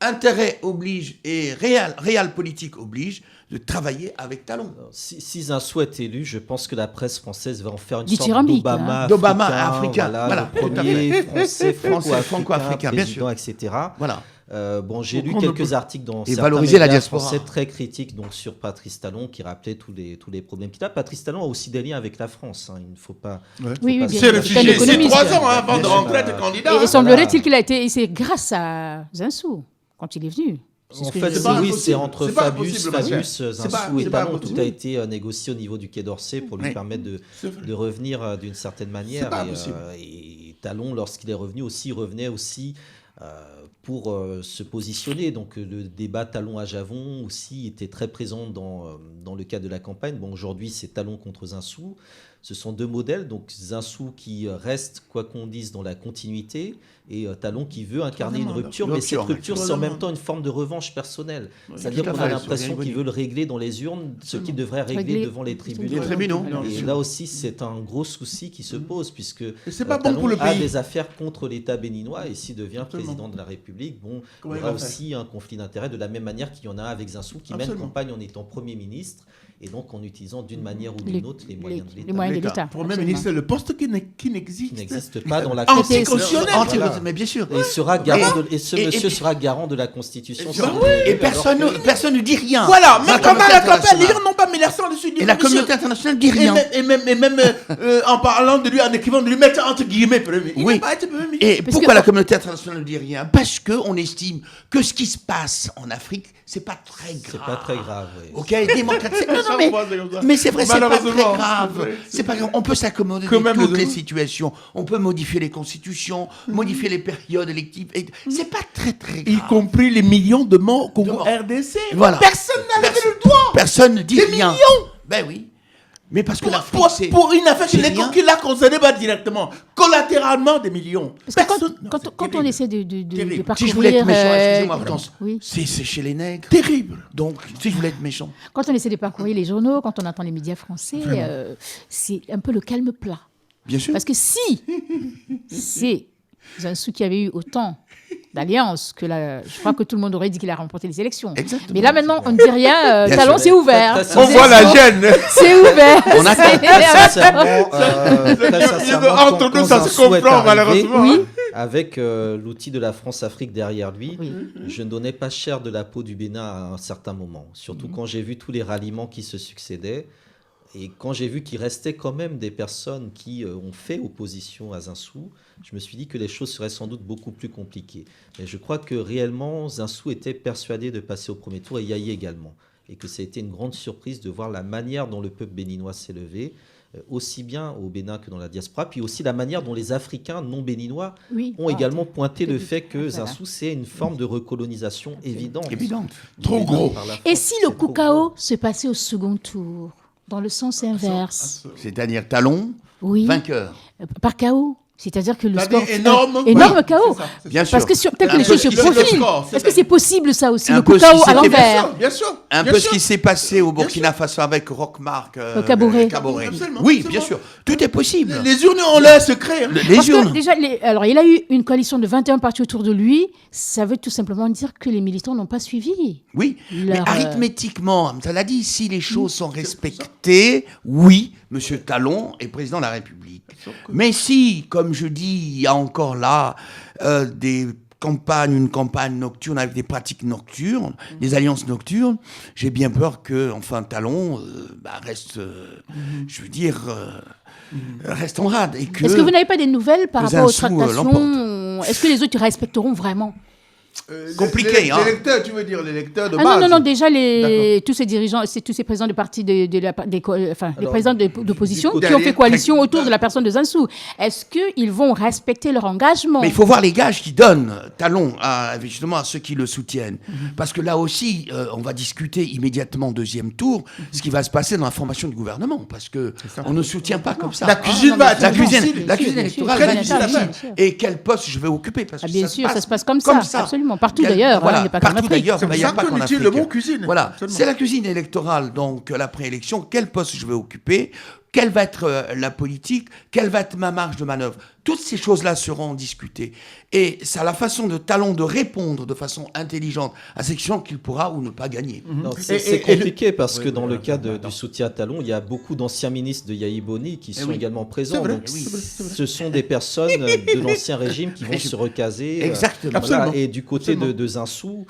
intérêt oblige et réel politique oblige, de travailler avec talon. Si Zinsou est élu, je pense que la presse française va en faire une Du sorte tyrambique, d'Obama hein. D'Obama africain, voilà, voilà, le tout à premier fait. français franco-africain, bien sûr. président, etc. Voilà. Bon, j'ai Donc, lu on ne quelques peut- articles dans Et certains valoriser la médias diaspora. français très critiques donc, sur Patrice Talon, qui rappelait tous les problèmes qu'il a. Patrice Talon a aussi des liens avec la France. Hein. Il ne faut pas... Ouais. Oui, pas bien se- C'est sûr. réfugié, C'est un c'est économiste. 3 ans avant de Bien sûr. rentrer de candidat. Et hein. semblerait-il qu'il a été. Et c'est grâce à Zinsou quand il est venu. C'est ce En que fait, je- pas oui, impossible. c'est entre C'est pas Fabius, impossible, ma chère. Zinsou C'est pas et Talon. impossible. Tout a été négocié au niveau du Quai d'Orsay pour lui Oui. permettre C'est vrai. de revenir d'une certaine manière. C'est pas Et, impossible. et Talon, lorsqu'il est revenu aussi, revenait aussi pour se positionner. Donc le débat Talon à Javon aussi était très présent dans le cadre de la campagne. Bon, aujourd'hui, c'est Talon contre Zinsou. Ce sont deux modèles, donc Zinsou qui reste, quoi qu'on dise, dans la continuité, et Talon qui veut incarner une rupture, mais cette rupture, c'est en même temps une forme de revanche personnelle. C'est-à-dire tout à qu'on a fait, l'impression Sonia qu'il veut le régler dans les urnes, ce qu'il devrait régler Régler devant les tribunaux. Les tribunaux. Et là aussi, c'est un gros souci qui se pose, puisque c'est pas bon Talon pour le a pays. des affaires contre l'État béninois, et s'il devient Absolument. président de la République, bon, Comment il y il aura va faire aussi un conflit d'intérêts, de la même manière qu'il y en a avec Zinsou, qui mène Absolument. campagne en étant Premier ministre, et donc en utilisant d'une manière ou Les- d'une autre les moyens de les l'État. moyens de l'État. Premier absolument. ministre, c'est le poste qui Qui n'existe n'existe pas dans la Anticonstitutionnel. Constitution. Voilà. Mais bien sûr. Et sera garant et ce et- monsieur sera garant de la Constitution. Et, sans et doute. personne ne dit rien. Voilà, même La quand communauté la campagne, les internationale. gens n'ont pas mis l'accent dessus. Et la communauté internationale dit rien. Et même en parlant de lui, en écrivant de lui mettre entre guillemets premier ministre. Il Oui. n'a pas été premier ministre. Et Parce pourquoi que- la communauté internationale ne dit rien? Parce qu'on estime que ce qui se passe en Afrique, c'est pas très grave. C'est pas très grave. oui. Ok, démocratie. Non, Ça, mais, moi, c'est comme ça. mais c'est vrai, c'est pas très Malheureusement, grave. c'est vrai, C'est C'est pas grave, on peut s'accommoder Que de même toutes les les autres. situations. On peut modifier les constitutions, modifier les périodes électives. C'est pas très très Y grave. compris les millions de morts au Congo De morts. RDC. Voilà. Personne n'a levé le doigt. Personne ne dit Des rien. millions. Ben oui. Mais parce que l'Afrique, Pour, c'est... pour une affaire c'est rien. qui l'a concerné pas directement, collatéralement des millions. Parce que Personne- non, quand c'est on terrible. essaie de Terrible. parcourir... Si je voulais être méchant, excusez-moi, voilà. Hortense, Oui. c'est chez les nègres. Terrible. Donc, si je voulais être méchant. Quand on essaie de parcourir les journaux, quand on entend les médias français, c'est un peu le calme plat. Bien sûr. Parce que si c'est Zansou qui avait eu autant d'alliances que je crois que tout le monde aurait dit qu'il a remporté les élections. Exactement. Mais là maintenant, on ne dit rien. Bien Talon, sûr. c'est ouvert. Ça, On c'est- voit la gêne. C'est ouvert. On attend. Très sincèrement, Entre nous, ça se Zansou est comprend, arrivé, malheureusement. Oui. avec l'outil de la France-Afrique derrière lui, Oui. je ne donnais pas cher de la peau du Bénin à un certain moment. Surtout quand j'ai vu tous les ralliements qui se succédaient. Et quand j'ai vu qu'il restait quand même des personnes qui ont fait opposition à Zinsou, je me suis dit que les choses seraient sans doute beaucoup plus compliquées. Mais je crois que réellement, Zinsou était persuadé de passer au premier tour et Yahi également. Et que ça a été une grande surprise de voir la manière dont le peuple béninois s'est levé, aussi bien au Bénin que dans la diaspora, puis aussi la manière dont les Africains non béninois Oui. ont également pointé le fait que Voilà. Zinsou, c'est une forme de recolonisation évidente. Évidente. Trop Du Bénin gros. par la Et France. si le C'est trop Koukao gros. se passait au second tour, dans le sens inverse? C'est-à-dire talon, Oui. vainqueur. Par KO. C'est-à-dire que le C'est-à-dire score... énorme. énorme Oui, KO. c'est ça, c'est Bien ça. sûr. Parce que tel que Un les peu choses ce se qui s'est- profilent, le score, c'est est-ce que ça. c'est possible ça aussi, Un le peu ce Koukao qui à s'était l'envers? Bien sûr. Un bien peu sûr. ce qui s'est passé au Bien Burkina Faso avec Rockmark. Caboret. Absolument, Oui, absolument. bien sûr. Tout est possible. Les urnes ont leur secret. Hein. Les Parce que urnes. déjà, alors il a eu une coalition de 21 partis autour de lui. Ça veut tout simplement dire que les militants n'ont pas suivi. Oui, mais Leur, arithmétiquement, ça l'a dit, si les choses sont respectées, oui, M. Talon est président de la République. Mais si, comme je dis, il y a encore là une campagne nocturne avec des pratiques nocturnes, des alliances nocturnes, j'ai bien peur que, enfin, Talon reste, je veux dire, reste en rade. Et que Est-ce que vous n'avez pas des nouvelles par que rapport aux Zinsou, tractations? Est-ce que les autres respecteront vraiment? Compliqué, hein. Les lecteurs, tu veux dire, les lecteurs de Ah base. non, non, déjà, D'accord. tous ces dirigeants, tous ces présidents de partis, les Alors, présidents d'opposition du coup, qui ont fait derrière, coalition autour de la personne de Zinsou, est-ce qu'ils vont respecter leur engagement? Mais il faut voir les gages qui donnent Talon justement à ceux qui le soutiennent. Parce que là aussi, on va discuter immédiatement au deuxième tour ce qui va se passer dans la formation du gouvernement. Parce que on ne soutient pas comme ça. La cuisine non, va mais être bien difficile. sûr, la bien cuisine sûr, électorale bien va sûr, être bien sûr, difficile. bien sûr. Et quel poste je vais occuper parce que Ah, bien ça sûr, se ça se passe comme ça, absolument. Partout d'ailleurs, Voilà, hein, il n'y a pas qu'en partout Afrique. d'ailleurs, C'est il pour n'y a ça pas qu'on qu'en utilise Afrique. le mot cuisine. Voilà, Absolument. c'est la cuisine électorale, donc la préélection. Quel poste je vais occuper? Quelle va être la politique? Quelle va être ma marge de manœuvre? Toutes ces choses-là seront discutées. Et c'est à la façon de Talon de répondre de façon intelligente à ces questions qu'il pourra ou ne pas gagner. Non, Et- c'est et- compliqué parce Oui, que dans oui, le oui, cas oui, du soutien à Talon, il y a beaucoup d'anciens ministres de Yahi Boni qui sont oui. également C'est présents. vrai, Donc, c'est vrai, c'est vrai. ce sont des personnes de l'ancien régime qui vont se recaser. Exactement. Voilà. Absolument. Et du côté Absolument. de Zinsou,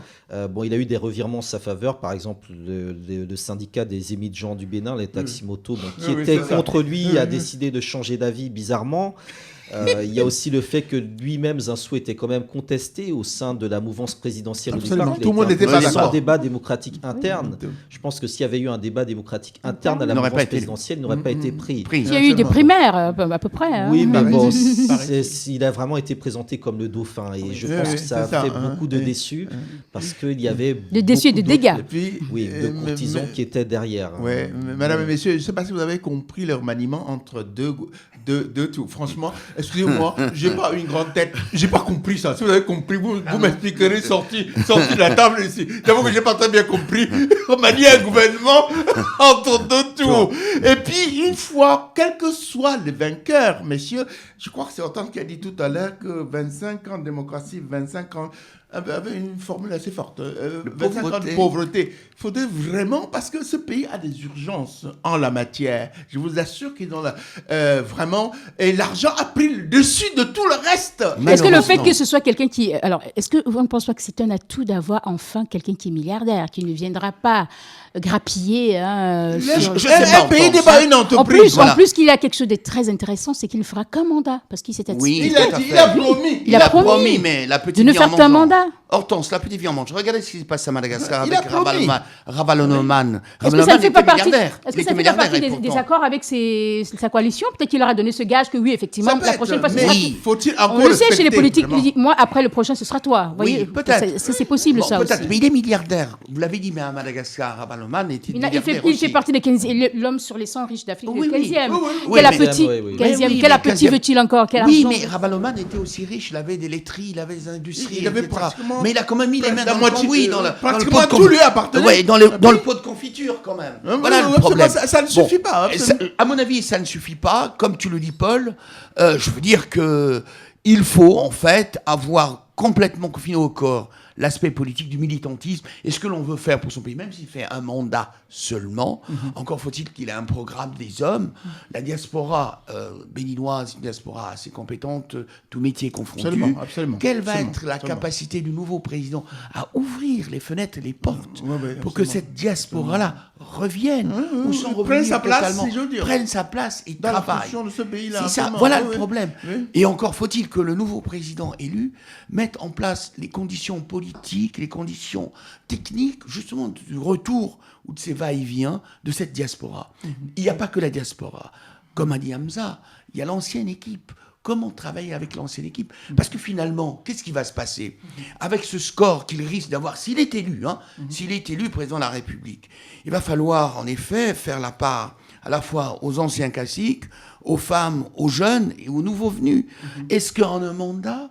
il a eu des revirements en sa faveur. Par exemple, le syndicat des émis de gens du Bénin, les Taximoto, qui Oui, oui, était c'est ça. contre lui, Oui, a oui. décidé de changer d'avis bizarrement. Il y a aussi le fait que lui-même, Zinsou, était quand même contesté au sein de la mouvance présidentielle. au Absolument. départ. Il Tout le monde était n'était pas un d'accord. débat démocratique interne. Je pense que s'il y avait eu un débat démocratique interne à la Il n'aurait mouvance pas été- présidentielle, il n'aurait pas été pris. Pris. Il y a eu des primaires, à peu près. hein. Oui, mais Pareil. bon, Pareil. il a vraiment été présenté comme le dauphin et je Oui, pense oui, que ça a c'est ça, fait hein. beaucoup de Oui. déçus parce qu'il y avait De déçus et de beaucoup dégâts. d'autres- Et puis, Oui, de courtisans qui étaient derrière. hein. Ouais, mesdames et messieurs, je ne sais pas si vous avez compris leur maniement entre deux tours. Franchement, excusez-moi, j'ai pas une grande tête. J'ai pas compris ça. Si vous avez compris, vous m'expliquerez sorti de la table ici. D'abord que j'ai pas très bien compris. On m'a dit un gouvernement entre deux tours. Et puis, une fois, quel que soit le vainqueur, messieurs, je crois que c'est Hortense qui a dit tout à l'heure que 25 ans de démocratie, 25 ans avait une formule assez forte. 25 ans de pauvreté. Il faudrait vraiment, parce que ce pays a des urgences en la matière. Je vous assure qu'ils ont vraiment... Et l'argent a pris le dessus de tout le reste. Est-ce que le fait Malheureusement. que ce soit quelqu'un qui... Alors, est-ce que vous ne pensez pas que c'est un atout d'avoir enfin quelqu'un qui est milliardaire, qui ne viendra pas grappiller sur- je sais pas Un pays encore, n'est pas ça. une En entreprise. plus, voilà. en plus qu'il y a quelque chose de très intéressant, c'est qu'il ne fera qu'un mandat, parce qu'il s'est Oui, Il tout a à dit, fait. il a promis. Il a promis mais la petite de ne vie en faire qu'un mangeant. mandat. ça. Hortense, la petite fille en manche. Regardez ce qui se passe à Madagascar Il a avec promis. Ravaloman. Est-ce que ça ne fait pas partie, milliardaire. est-ce Il que ça était ne fait pas partie milliardaire, et des pourtant- accords avec sa coalition? Peut-être qu'il leur a donné ce gage que oui, effectivement, Ça la peut être, prochaine fois, ce mais sera oui. faut-il encore On le sait chez les respecter, politiques, vraiment. moi, après le prochain, ce sera toi. Vous voyez, peut-être. C'est possible, Bon, ça peut-être, aussi. mais il est milliardaire. Vous l'avez dit, mais à Madagascar, Ravaloman était milliardaire Il aussi. fait partie des 15, l'homme sur les 100 riches d'Afrique, Oui, le oui. 15e. Oui, oui, oui. Quel Oui, appétit, mais- oui, oui. 15e. Mais oui, Quel mais appétit 15e. veut-il encore? Quel Oui, argent? mais Ravaloman était aussi riche. Il avait des laiteries, il avait des industries, Il avait etc. pratiquement- Mais il a quand même mis les mains la dans le moitié, cambouis, dans le pratiquement pot de tout lui appartenait. Ouais, dans le pot de confiture quand même. Oui, Voilà oui, le problème. absolument, ça ne suffit pas, absolument. À mon avis, ça ne suffit pas. Comme tu le dis, Paul, je veux dire que il faut en fait avoir complètement confiné au corps l'aspect politique du militantisme et ce que l'on veut faire pour son pays, même s'il fait un mandat seulement. Encore faut-il qu'il ait un programme des hommes. La diaspora béninoise, une diaspora assez compétente, tout métier confondu. Absolument, absolument, Quelle va absolument, être la absolument. capacité du nouveau président à ouvrir les fenêtres et les portes Ouais, ouais, pour que absolument. cette diaspora-là revienne ou sont prenne revenus sa place, totalement, si j'ose dire. prenne sa place et Dans la travaille. fonction de ce pays-là. C'est ça, absolument. voilà Oui, le oui. problème. Oui. Et encore faut-il que le nouveau président élu mette en place les conditions politiques, les conditions techniques, justement, du retour ou de ces va-et-vient de cette diaspora. Il n'y a pas que la diaspora. Comme a dit Hamza, il y a l'ancienne équipe. Comment travailler avec l'ancienne équipe? Parce que finalement, qu'est-ce qui va se passer avec ce score qu'il risque d'avoir s'il est élu, s'il est élu président de la République? Il va falloir en effet faire la part à la fois aux anciens caciques, aux femmes, aux jeunes et aux nouveaux venus. Est-ce qu'en un mandat,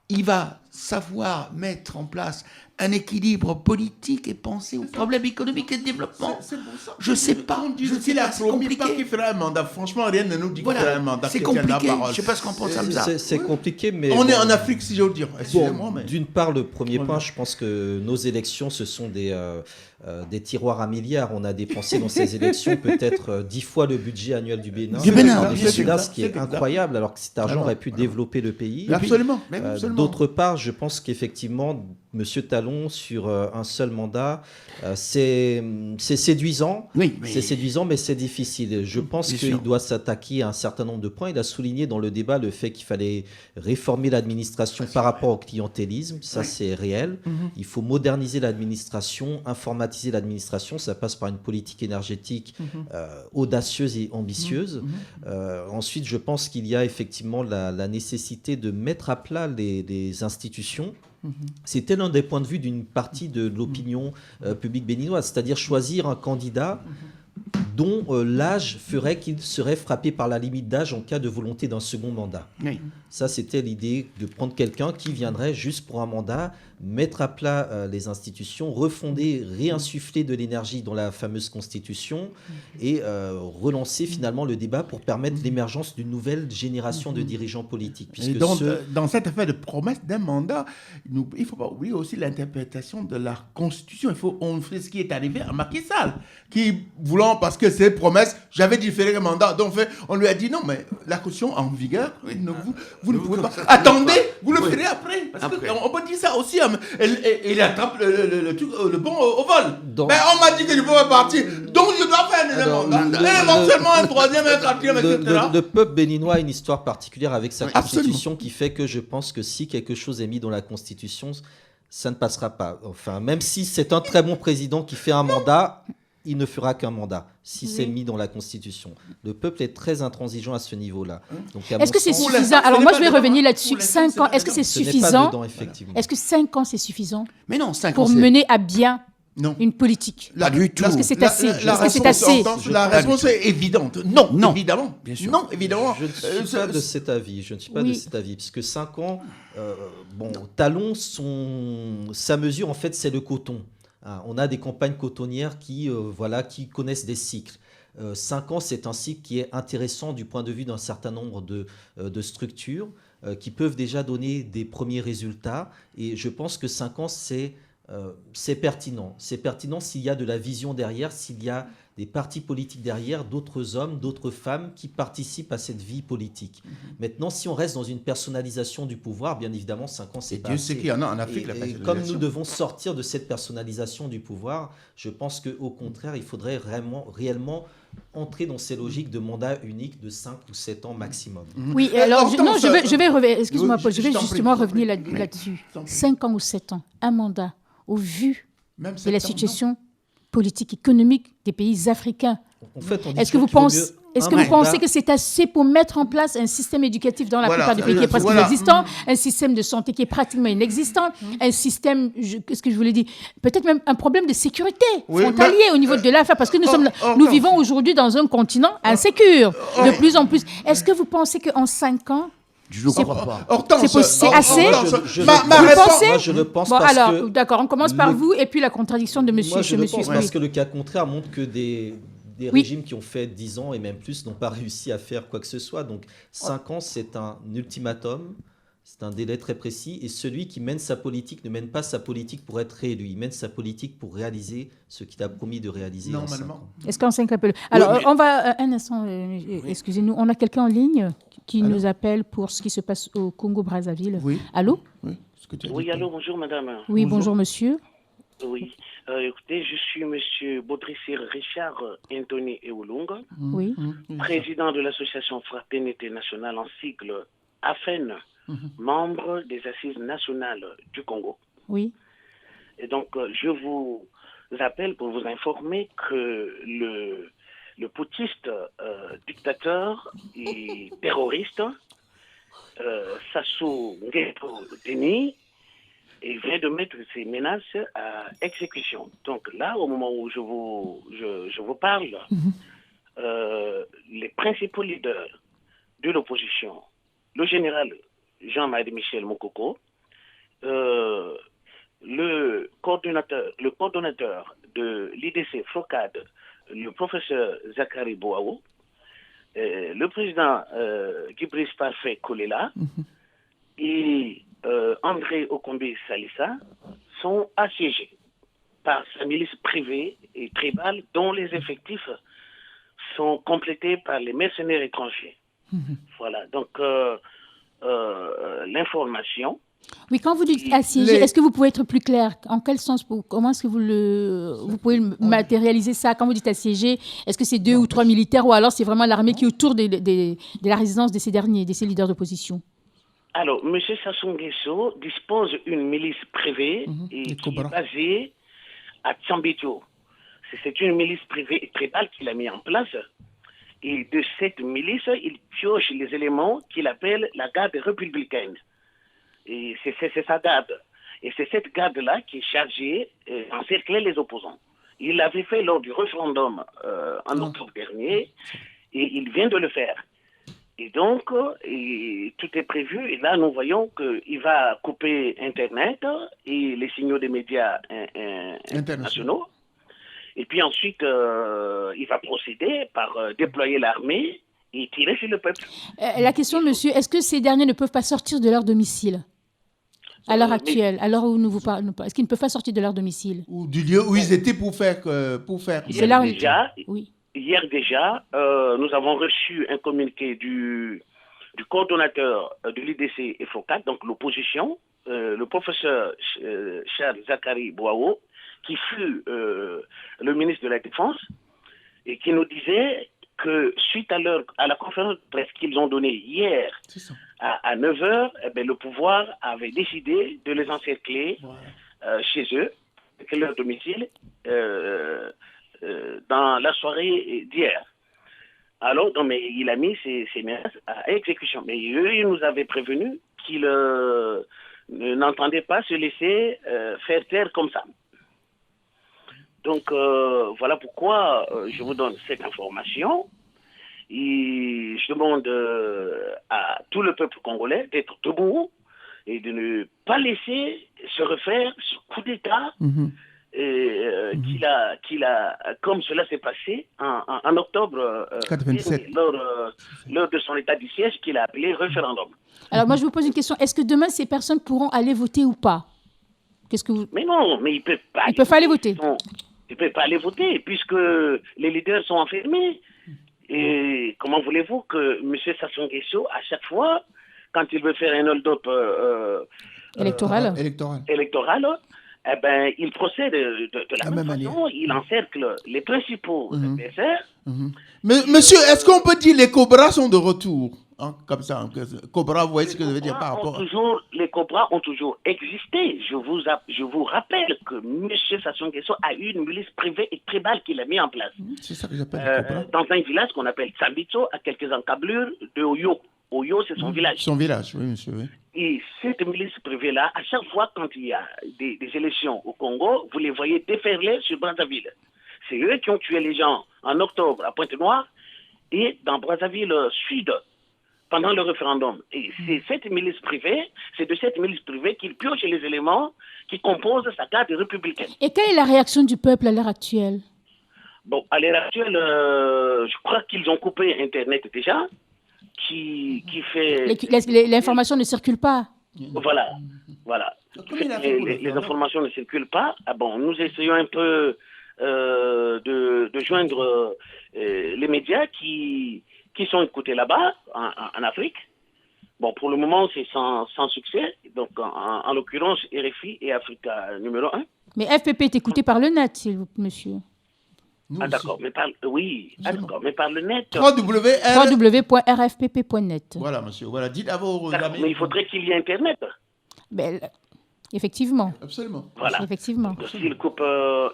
il va savoir mettre en place un équilibre politique et penser aux problèmes économiques et de développement? C'est pour ça. Je sais pas. On dit Je sais qu'il a pas, c'est promis pas compliqué. qu'il fera un mandat. Franchement, rien ne nous dit qu'il fera un Voilà, mandat. c'est qu'il tiendra compliqué. parole. Je sais pas ce qu'en pense Hamza. C'est compliqué, mais On est bon. en Afrique, si j'ose dire. Excusez-moi, Bon, mais... d'une part, le premier Voilà. point, je pense que nos élections, ce sont des tiroirs à milliards. On a dépensé dans ces élections peut-être 10 fois le budget annuel du Bénin. Du Bénin, Dans des bien sûr. finances, ce qui est C'est exact. incroyable, alors que cet argent Alors, aurait pu développer le pays. Absolument. D'autre part, je pense qu'effectivement, Monsieur Talon, sur un seul mandat, c'est séduisant. Oui, mais- C'est séduisant, mais c'est difficile. Je pense Bien qu'il sûr. doit s'attaquer à un certain nombre de points. Il a souligné dans le débat le fait qu'il fallait réformer l'administration par rapport au clientélisme. Ça, c'est réel. Il faut moderniser l'administration, informatiser l'administration. Ça passe par une politique énergétique audacieuse et ambitieuse. Ensuite, je pense qu'il y a effectivement la nécessité de mettre à plat les institutions. C'était l'un des points de vue d'une partie de l'opinion publique béninoise, c'est-à-dire choisir un candidat dont l'âge ferait qu'il serait frappé par la limite d'âge en cas de volonté d'un second mandat. Oui. Ça, c'était l'idée de prendre quelqu'un qui viendrait juste pour un mandat, mettre à plat les institutions, refonder, réinsuffler de l'énergie dans la fameuse constitution et relancer finalement le débat pour permettre l'émergence d'une nouvelle génération de dirigeants politiques. Et Puisque donc, ceux- dans cette affaire de promesse d'un mandat, il ne faut pas oublier aussi l'interprétation de la Constitution. On fait ce qui est arrivé à Macky Sall, qui, voulant, parce que c'est promesse, j'avais différé le mandat. Donc, on lui a dit non, mais la Constitution en vigueur, vous ne pouvez pas. Attendez, vous le ferez après. Parce Après. qu'on peut dire ça aussi. Et il attrape le bon au vol. Dans- Mais on m'a dit que je pouvais partir. Donc, je dois faire un deuxième Alors, mandat. le- Et éventuellement un troisième, un quatrième, etc. Le peuple béninois a une histoire particulière avec sa Oui, constitution qui fait que je pense que si quelque chose est mis dans la constitution, ça ne passera pas. Enfin, même si c'est un très bon président qui fait un mandat, il ne fera qu'un mandat si c'est mis dans la constitution. Le peuple est très intransigeant à ce niveau-là. Donc, à Est-ce mon que c'est sens, Pour l'instant, suffisant? ce Alors n'est moi, pas je vais dedans. revenir Pour là-dessus. l'instant, 5 c'est ans, pas est-ce que c'est ce n'est pas suffisant? dedans, effectivement. Est-ce que 5 ans, c'est suffisant Mais non, 5 ans, pour c'est- mener à bien Non. une politique? Pas du tout. Est-ce que c'est assez? La Est-ce que c'est réponse, assez? La réponse est évidente. Non, Non. évidemment. Bien sûr. Non, évidemment. Je ne suis pas de cet avis. Je ne suis pas de Oui. cet avis. Puisque 5 ans, Talon, sa mesure, en fait, c'est le coton. Hein, on a des campagnes cotonnières qui connaissent des cycles. 5 ans, c'est un cycle qui est intéressant du point de vue d'un certain nombre de structures qui peuvent déjà donner des premiers résultats. Et je pense que 5 ans, c'est pertinent. C'est pertinent s'il y a de la vision derrière, s'il y a des partis politiques derrière, d'autres hommes, d'autres femmes qui participent à cette vie politique. Maintenant, si on reste dans une personnalisation du pouvoir, bien évidemment, 5 ans, c'est pas Dieu assez. sait qu'il y en a en Afrique, Et la comme personnalisation. nous devons sortir de cette personnalisation du pouvoir, je pense qu'au contraire, il faudrait réellement entrer dans ces logiques de mandat unique de 5 ou 7 ans maximum. Oui, alors, Hortense, je vais revenir, excuse-moi oui, Paul, je vais je t'en prie, justement je t'en revenir prie. là-dessus. Je t'en prie. 5 ans ou 7 ans, un mandat, au vu Même de la septembre, situation politique, économique des pays africains. En fait, on dit Est-ce que vous qu'il vaut pensez, mieux est-ce un que vous mandat. pensez que c'est assez pour mettre en place un système éducatif dans la Voilà, plupart des pays qui est presque voilà. inexistant, un système de santé qui est pratiquement inexistant, un système, qu'est-ce que je voulais dire, peut-être même un problème de sécurité Oui, frontalier mais- au niveau de l'Afrique, parce que nous non. vivons aujourd'hui dans un continent insécure, de plus en plus. Est-ce que vous pensez qu'en 5 ans, Je ne crois pas. Hortense, c'est assez Ma Vous réponse, pensez Moi, je le pense Bon, parce alors, que... d'accord, on commence par le- vous, et puis la contradiction de monsieur. Moi, je chez le monsieur. pense Oui. parce que le cas contraire montre que des Oui. régimes qui ont fait 10 ans et même plus n'ont pas réussi à faire quoi que ce soit. Donc 5 ans, c'est un ultimatum, c'est un délai très précis. Et celui qui mène sa politique ne mène pas sa politique pour être réélu. Il mène sa politique pour réaliser ce qu'il a promis de réaliser en 5 normalement. ans. Est-ce qu'en 5 ans peut... Alors, mais- on va un instant, excusez-nous, on a quelqu'un en ligne qui Allô nous appelle pour ce qui se passe au Congo-Brazzaville. Oui, Allô? oui, ce que tu as dit. Oui, allô, bonjour madame. Oui, Bonjour. bonjour monsieur. Oui, écoutez, je suis monsieur Baudrissir Richard Anthony Eoulunga, Oui. président de l'association Fraternité Nationale en sigle AFEN, membre des Assises nationales du Congo. Oui. Et donc, je vous appelle pour vous informer que le putschiste dictateur et terroriste Sassou Nguesso Déni et vient de mettre ses menaces à exécution. Donc là, au moment où je vous parle, les principaux leaders de l'opposition, le général Jean-Marie Michel Mokoko, le coordonnateur de l'IDC FOCAD, le professeur Zachary Boao, le président Gibris Parfait Kolela et André Okombe Salissa sont assiégés par sa milice privée et tribale dont les effectifs sont complétés par les mercenaires étrangers. Voilà, donc l'information. Oui, quand vous dites assiégé, est-ce que vous pouvez être plus clair? En quel sens, comment est-ce que vous pouvez matérialiser ça? Quand vous dites assiégé, est-ce que c'est 2 ou 3 militaires ou alors c'est vraiment l'armée qui est autour de la résidence de ces derniers, de ces leaders d'opposition? Alors, M. Sassou Nguesso dispose d'une milice privée et qui est basée à Tsambitio. C'est une milice privée et tribale qu'il a mis en place. Et de cette milice, il pioche les éléments qu'il appelle la garde républicaine. Et c'est sa garde. Et c'est cette garde-là qui est chargée d'encercler les opposants. Il l'avait fait lors du référendum en octobre dernier et il vient de le faire. Et donc, tout est prévu. Et là, nous voyons qu'il va couper Internet et les signaux des médias internationaux. Et puis ensuite, il va procéder par déployer l'armée et tirer sur le peuple. La question, monsieur, est-ce que ces derniers ne peuvent pas sortir de leur domicile à l'heure actuelle, à l'heure où nous vous parlons? Est-ce qu'ils ne peuvent pas sortir de leur domicile? Ou du lieu où ils étaient pour faire... C'est là où... Oui. Hier déjà, nous avons reçu un communiqué du coordonnateur de l'IDC et FOCAT, donc l'opposition, le professeur Charles Zachary Boao, qui fut le ministre de la Défense, et qui nous disait que suite à la conférence de presse qu'ils ont donnée hier à 9h, le pouvoir avait décidé de les encercler chez eux, avec leur domicile, dans la soirée d'hier. Alors, non, mais il a mis ses menaces à exécution. Mais eux, ils nous avaient prévenu qu'ils n'entendaient pas se laisser faire taire comme ça. Donc, voilà pourquoi je vous donne cette information. Et je demande à tout le peuple congolais d'être debout et de ne pas laisser se refaire ce coup d'État qu'il a, comme cela s'est passé en octobre 87. lors de son état du siège qu'il a appelé référendum. Alors moi je vous pose une question, est-ce que demain ces personnes pourront aller voter ou pas? Qu'est-ce que vous... Mais non, mais ils ne peuvent pas. Ils peuvent pas aller voter. Ils ne peut pas aller voter puisque les leaders sont enfermés. Et comment voulez-vous que M. Sassou Nguesso, à chaque fois, quand il veut faire un hold-up électoral, eh ben, il procède de la même manière. façon. Il encercle les principaux adversaires. Mais, monsieur, est-ce qu'on peut dire les Cobras sont de retour, hein, comme ça, Cobra, vous voyez ce que je veux dire par rapport Les Cobras ont toujours existé. Je vous rappelle que M. Sassou Nguesso a eu une milice privée et tribale qu'il a mis en place. C'est ça que j'appelle les Cobras. Dans un village qu'on appelle Tsambitso, à quelques encablures de Oyo. Oyo, c'est son village. Son village, oui, monsieur. Oui. Et cette milice privée-là, à chaque fois quand il y a des élections au Congo, vous les voyez déferler sur Brazzaville. C'est eux qui ont tué les gens en octobre à Pointe-Noire et dans Brazzaville Sud pendant le référendum. Et c'est de cette milice privée qu'il pioche les éléments qui composent sa carte républicaine. Et quelle est la réaction du peuple à l'heure actuelle? Bon, à l'heure actuelle, je crois qu'ils ont coupé Internet déjà, qui fait... L'information ne circule pas. Voilà. Les informations ne circulent pas. Ah bon, nous essayons un peu de joindre les médias qui sont écoutés là-bas, en Afrique. Bon, pour le moment, c'est sans succès. Donc, en l'occurrence, RFI et Africa numéro 1. Mais FPP est écouté par le net, s'il vous plaît, monsieur. D'accord, mais par le net. www.rfpp.net. Voilà, monsieur. Voilà, dites à vos amis. Mais il faudrait qu'il y ait Internet. Effectivement. Absolument. Voilà. Effectivement. S'il coupe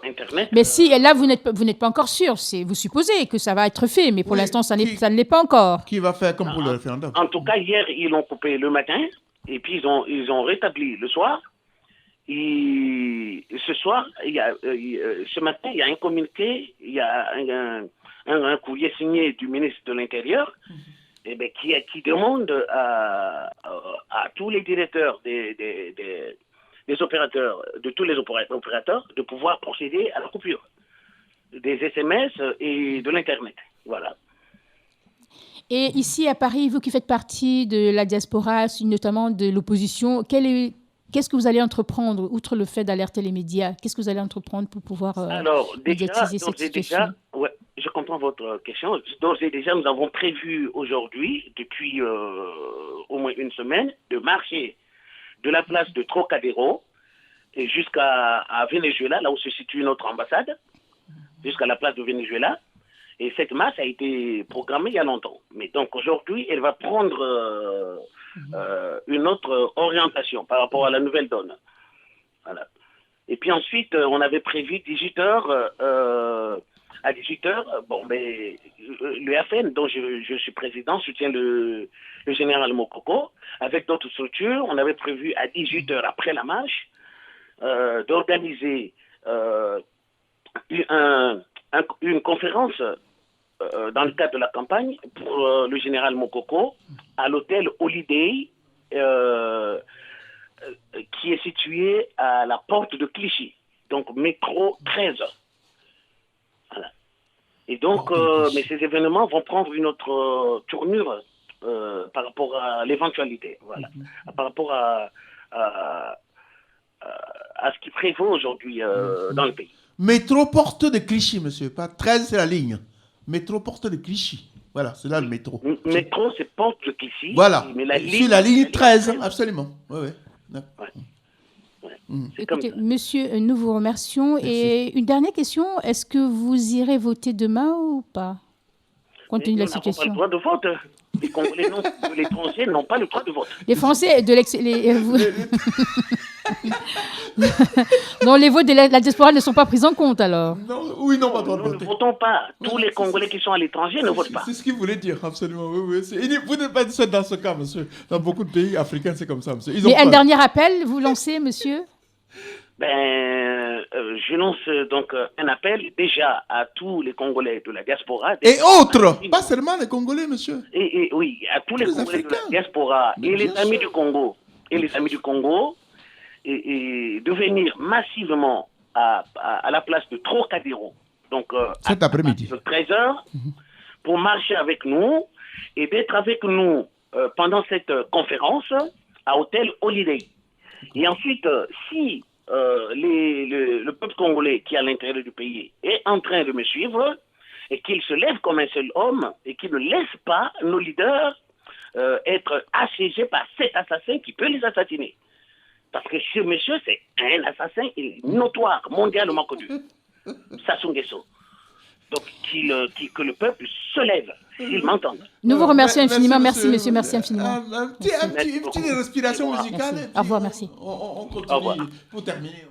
Internet. Mais si, et là, vous n'êtes pas encore sûr. Vous supposez que ça va être fait, mais pour l'instant, ça ne l'est pas encore. Qui va faire comme pour le référendum? En tout cas, hier, ils l'ont coupé le matin, et puis ils ont rétabli le soir. Et ce soir, ce matin, il y a un communiqué, il y a un courrier signé du ministre de l'Intérieur qui demande à tous les directeurs des opérateurs, de tous les opérateurs, de pouvoir procéder à la coupure des SMS et de l'Internet. Voilà. Et ici à Paris, vous qui faites partie de la diaspora, notamment de l'opposition, qu'est-ce que vous allez entreprendre, outre le fait d'alerter les médias? Qu'est-ce que vous allez entreprendre pour pouvoir médiatiser cette situation? Ouais, je comprends votre question. D'ores et déjà, nous avons prévu aujourd'hui, depuis au moins une semaine, de marcher de la place de Trocadéro et jusqu'à Venezuela, là où se situe notre ambassade, jusqu'à la place de Venezuela. Et cette marche a été programmée il y a longtemps. Mais donc aujourd'hui, elle va prendre une autre orientation par rapport à la nouvelle donne. Voilà. Et puis ensuite, on avait prévu 18h. À 18h, le FN, dont je suis président, soutient le général Mokoko. Avec d'autres structures, on avait prévu à 18h, après la marche, d'organiser une conférence dans le cadre de la campagne pour le général Mokoko à l'hôtel Holiday qui est situé à la porte de Clichy, donc métro 13. Voilà. Et donc, mais ces événements vont prendre une autre tournure par rapport à l'éventualité, voilà, par rapport à ce qui prévaut aujourd'hui dans le pays. Métro porte de Clichy, monsieur, pas 13, c'est la ligne. Métro porte de Clichy. Voilà, c'est là le métro. Métro, c'est porte de Clichy. Voilà, mais sur la ligne 13, absolument. Ouais. Écoutez, monsieur, nous vous remercions. Merci. Et une dernière question, est-ce que vous irez voter demain ou pas, compte tenu de la situation? Nous n'avons pas le droit de vote. Les Congolais de l'étranger n'ont pas le droit de vote. Les Français non, les votes de la diaspora ne sont pas pris en compte alors. Non, oui, non, pas droit de voter. Nous ne votons pas. Tous les Congolais qui sont à l'étranger ne votent pas. C'est ce qu'il voulait dire, absolument. Oui. Vous n'êtes pas seul dans ce cas, monsieur. Dans beaucoup de pays africains, c'est comme ça, monsieur. Mais un dernier appel, vous lancez, monsieur? Je lance donc un appel déjà à tous les Congolais de la diaspora. Et autres, pas seulement les Congolais, monsieur. Et oui, à tous les Congolais de la diaspora et les amis du Congo. Et de venir massivement à la place de Trocadéro, donc cet après-midi, de 13h, pour marcher avec nous et d'être avec nous pendant cette conférence à Hôtel Holiday. Et ensuite, si le peuple congolais qui est à l'intérieur du pays est en train de me suivre et qu'il se lève comme un seul homme et qu'il ne laisse pas nos leaders être assiégés par cet assassin qui peut les assassiner. Parce que ce monsieur, c'est un assassin notoire, mondialement connu. Sassou Nguesso. Donc, que le peuple se lève, s'il m'entend. Nous vous remercions infiniment. Merci, monsieur. Merci infiniment. Une petite respiration musicale. Merci. Au revoir, merci. On continue pour terminer.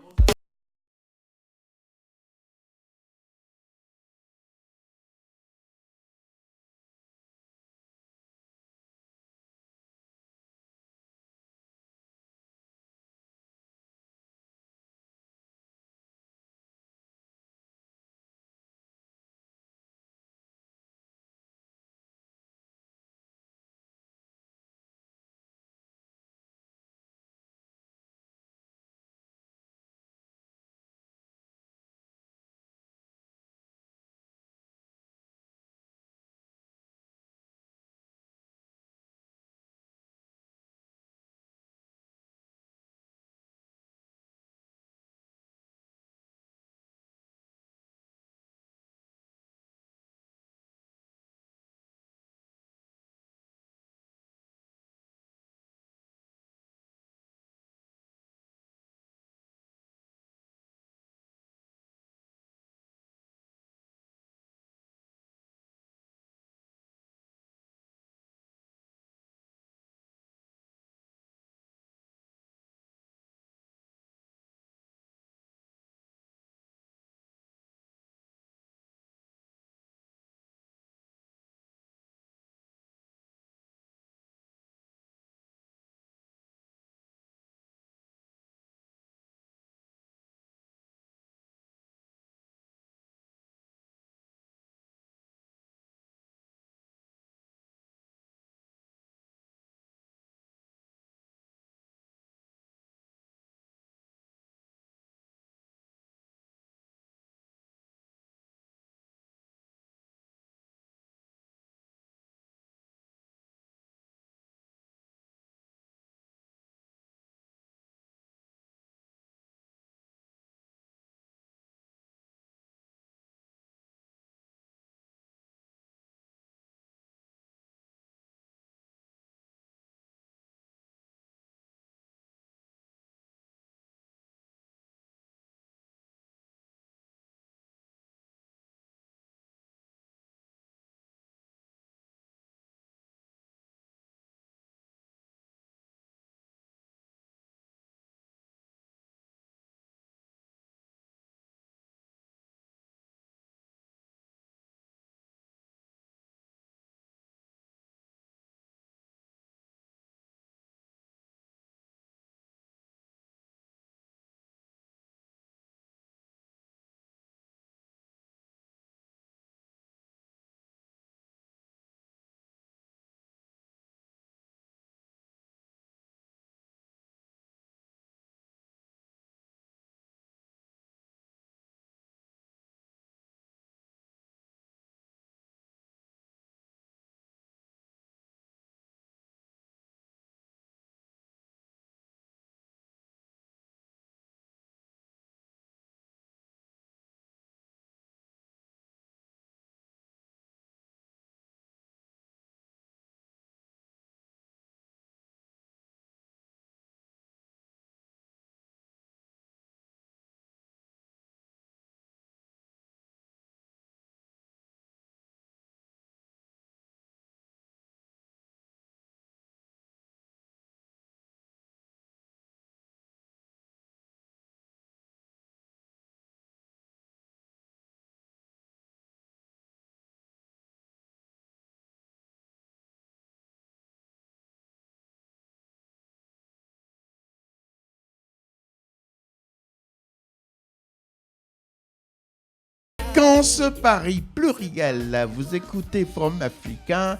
Fréquence Paris pluriel. Vous écoutez Forum Africain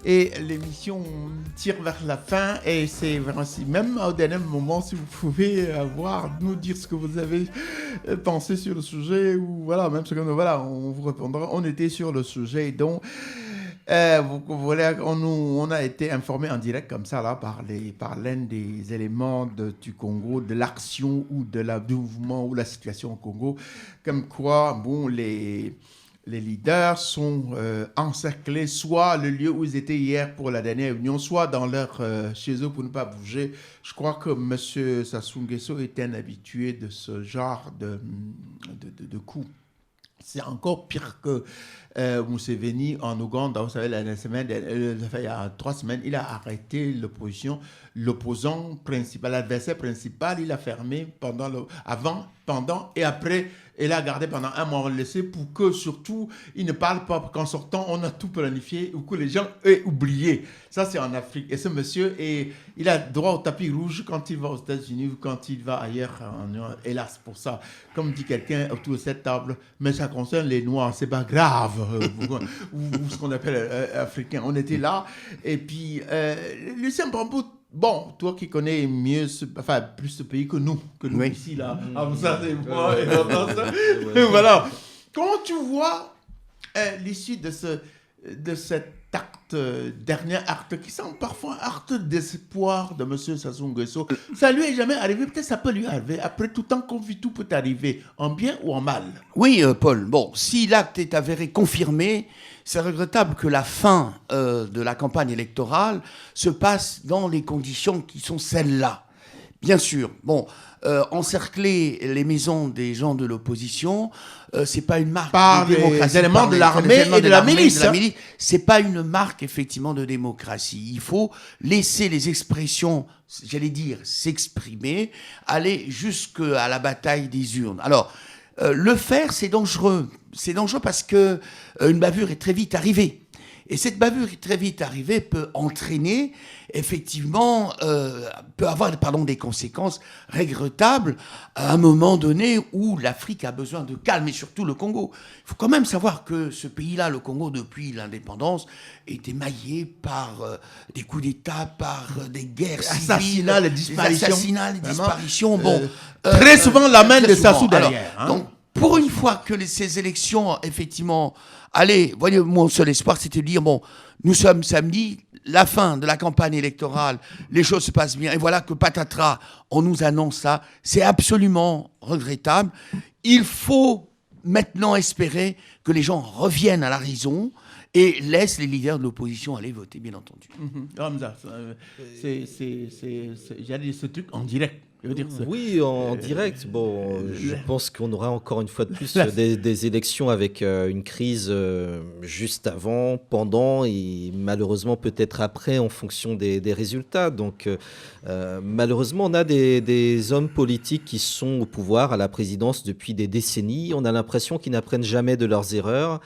et l'émission tire vers la fin et c'est vraiment même au dernier moment si vous pouvez nous dire ce que vous avez pensé sur le sujet ou voilà même ce que voilà on vous répondra. On était sur le sujet donc On a été informé en direct comme ça là par l'un des éléments du Congo, de l'action ou du mouvement ou la situation au Congo, comme quoi les leaders sont encerclés, soit le lieu où ils étaient hier pour la dernière réunion, soit chez eux pour ne pas bouger. Je crois que M. Sassou Nguesso était un habitué de ce genre de coups. C'est encore pire que Museveni en Ouganda. Vous savez, il y a 3 semaines, il a arrêté l'opposant principal, l'adversaire principal. Il a fermé avant, pendant et après. Et l'a gardé pendant 1 mois, on l'a laissé pour que, surtout, il ne parle pas, qu'en sortant, on a tout planifié ou que les gens aient oublié. Ça, c'est en Afrique. Et ce monsieur, il a droit au tapis rouge quand il va aux États-Unis ou quand il va ailleurs. Hélas, pour ça. Comme dit quelqu'un autour de cette table, mais ça concerne les Noirs, c'est pas grave. ou ce qu'on appelle africain. On était là. Et puis, Lucien Brambout, bon, toi qui connais mieux, plus ce pays que nous oui. Ici, là. Ça, c'est moi. Voilà. Comment tu vois l'issue de cet acte, dernier acte, qui semble parfois un acte d'espoir de M. Sassou Nguesso? Ça lui est jamais arrivé, peut-être ça peut lui arriver. Après tout temps qu'on vit, tout peut arriver, en bien ou en mal. Oui, Paul. Bon, si l'acte est avéré confirmé, c'est regrettable que la fin de la campagne électorale se passe dans les conditions qui sont celles-là. Bien sûr, bon, encercler les maisons des gens de l'opposition, c'est pas une marque de démocratie. Les éléments de l'armée et de la milice. C'est pas une marque effectivement de démocratie. Il faut laisser les expressions, j'allais dire, s'exprimer, aller jusqu'à la bataille des urnes. Alors, le faire, c'est dangereux. C'est dangereux parce que une bavure est très vite arrivée. Et cette bavure très vite arrivée peut entraîner, effectivement, peut avoir des conséquences regrettables à un moment donné où l'Afrique a besoin de calme, et surtout le Congo. Il faut quand même savoir que ce pays-là, le Congo, depuis l'indépendance, est émaillé par des coups d'État, par des guerres civiles, les disparitions. Bon, très souvent la main de Sassou derrière. Donc, pour une fois que ces élections, effectivement, allez, voyez, mon seul espoir, c'était de dire, bon, nous sommes samedi, la fin de la campagne électorale, les choses se passent bien, et voilà que patatras, on nous annonce ça. C'est absolument regrettable. Il faut maintenant espérer que les gens reviennent à la raison et laissent les leaders de l'opposition aller voter, bien entendu. Hamza, j'ai dit ce truc en direct. Oui, en direct. Bon, je pense qu'on aura encore une fois de plus des élections avec une crise juste avant, pendant et malheureusement peut-être après en fonction des résultats. Donc malheureusement, on a des hommes politiques qui sont au pouvoir, à la présidence depuis des décennies. On a l'impression qu'ils n'apprennent jamais de leurs erreurs,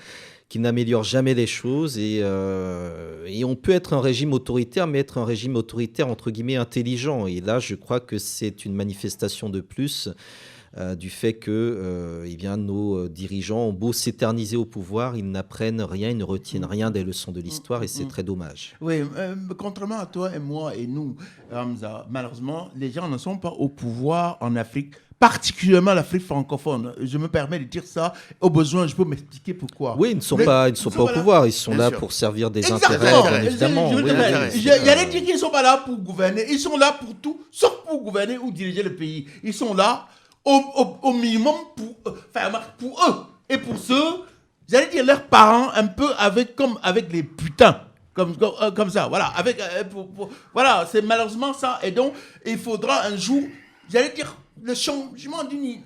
qui n'améliore jamais les choses et on peut être un régime autoritaire, mais être un régime autoritaire entre guillemets intelligent. Et là, je crois que c'est une manifestation de plus du fait que nos dirigeants ont beau s'éterniser au pouvoir, ils n'apprennent rien, ils ne retiennent rien des leçons de l'histoire et c'est très dommage. Oui, contrairement à toi et moi et nous, Hamza, malheureusement, les gens ne sont pas au pouvoir en Afrique, particulièrement l'Afrique francophone. Je me permets de dire ça. Au besoin, je peux m'expliquer pourquoi. Oui, ils ne sont pas au pouvoir. Ils sont là pour servir des intérêts, bien évidemment. J'allais dire qu'ils ne sont pas là pour gouverner. Ils sont là pour tout, sauf pour gouverner ou diriger le pays. Ils sont là au minimum pour eux. Et pour ceux, j'allais dire leurs parents, un peu comme avec les putains. Comme ça, voilà. Voilà, c'est malheureusement ça. Et donc, il faudra un jour, j'allais dire, le changement d'une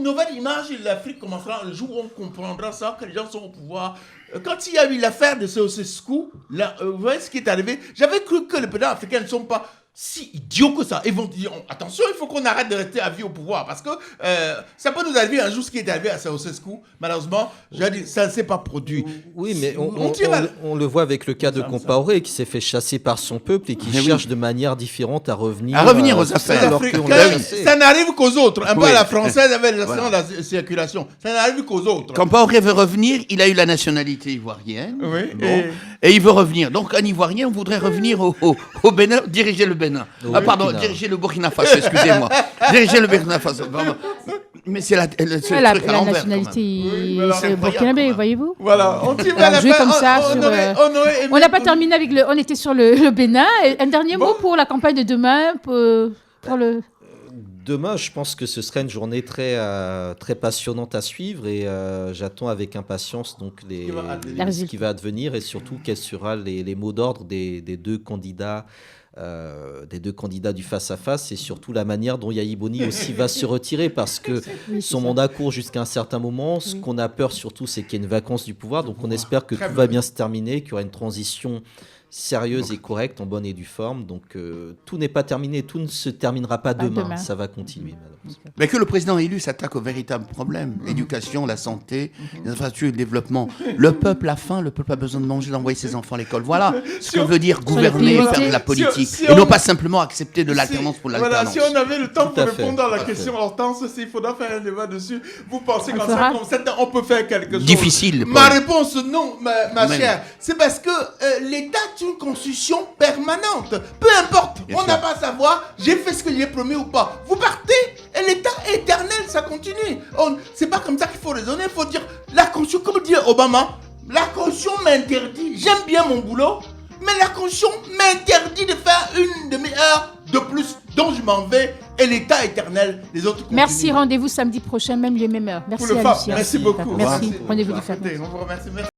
nouvelle image de l'Afrique commencera le jour où on comprendra ça, que les gens sont au pouvoir. Quand il y a eu l'affaire de Ceausescu, vous voyez ce qui est arrivé, j'avais cru que les présidents africains ne sont pas si idiots que ça. Ils vont dire, attention, il faut qu'on arrête de rester à vie au pouvoir, parce que ça peut nous arriver un jour ce qui est arrivé à Ceausescu. Malheureusement, ça ne s'est pas produit. Oui, mais on le voit avec le cas de Compaoré, qui s'est fait chasser par son peuple et qui cherche de manière différente à revenir aux affaires. Ça n'arrive qu'aux autres. Un peu à la française avec la circulation. Ça n'arrive qu'aux autres. Compaoré veut revenir, il a eu la nationalité ivoirienne. Oui, et il veut revenir. Donc un Ivoirien voudrait revenir au Bénin, diriger le Bénin. Diriger le Burkina Faso, excusez-moi. Diriger le Burkina Faso. Mais c'est la nationalité, c'est burkinabé, voyez-vous. Voilà, on dit à la jouer fin, comme ça on n'a pas terminé avec on était sur le Bénin. Un dernier mot pour la campagne de demain, pour le... Demain, je pense que ce sera une journée très, très passionnante à suivre et j'attends avec impatience donc ce qui va advenir et surtout quels seront les mots d'ordre des deux candidats. Du face-à-face et surtout la manière dont Yahya Boni aussi va se retirer parce que son mandat court jusqu'à un certain moment. Ce qu'on a peur surtout, c'est qu'il y ait une vacance du pouvoir. Donc on espère que tout va bien se terminer, qu'il y aura une transition sérieuse et correcte, en bonne et due forme. Donc tout n'est pas terminé, tout ne se terminera pas demain. Ça va continuer. Mais que le président élu s'attaque aux véritables problèmes, l'éducation, la santé, les infrastructures et le développement. Le peuple a faim, le peuple a besoin de manger, d'envoyer ses enfants à l'école. Voilà ce que veut dire gouverner et faire de la politique. Et non pas simplement accepter de l'alternance pour l'alternance. Voilà, si on avait le temps pour répondre à la question Hortense, il faudra faire un débat dessus. Vous pensez qu'en 57 ans, on peut faire quelque chose? Difficile. Ma réponse, non, ma chère. C'est parce que l'État est une constitution permanente. Peu importe, on n'a pas à savoir, j'ai fait ce que j'ai promis ou pas. Vous partez et l'État est éternel, ça continue. C'est pas comme ça qu'il faut raisonner, il faut dire, la constitution, comme dit Obama, la constitution m'interdit, j'aime bien mon boulot, mais la constitution m'interdit de faire une demi-heure de plus, donc je m'en vais et l'État éternel, les autres continuent. Merci, rendez-vous samedi prochain, même les mêmes heures. Merci à Lucien. Merci beaucoup. Merci, rendez-vous du FAP. On vous remercie.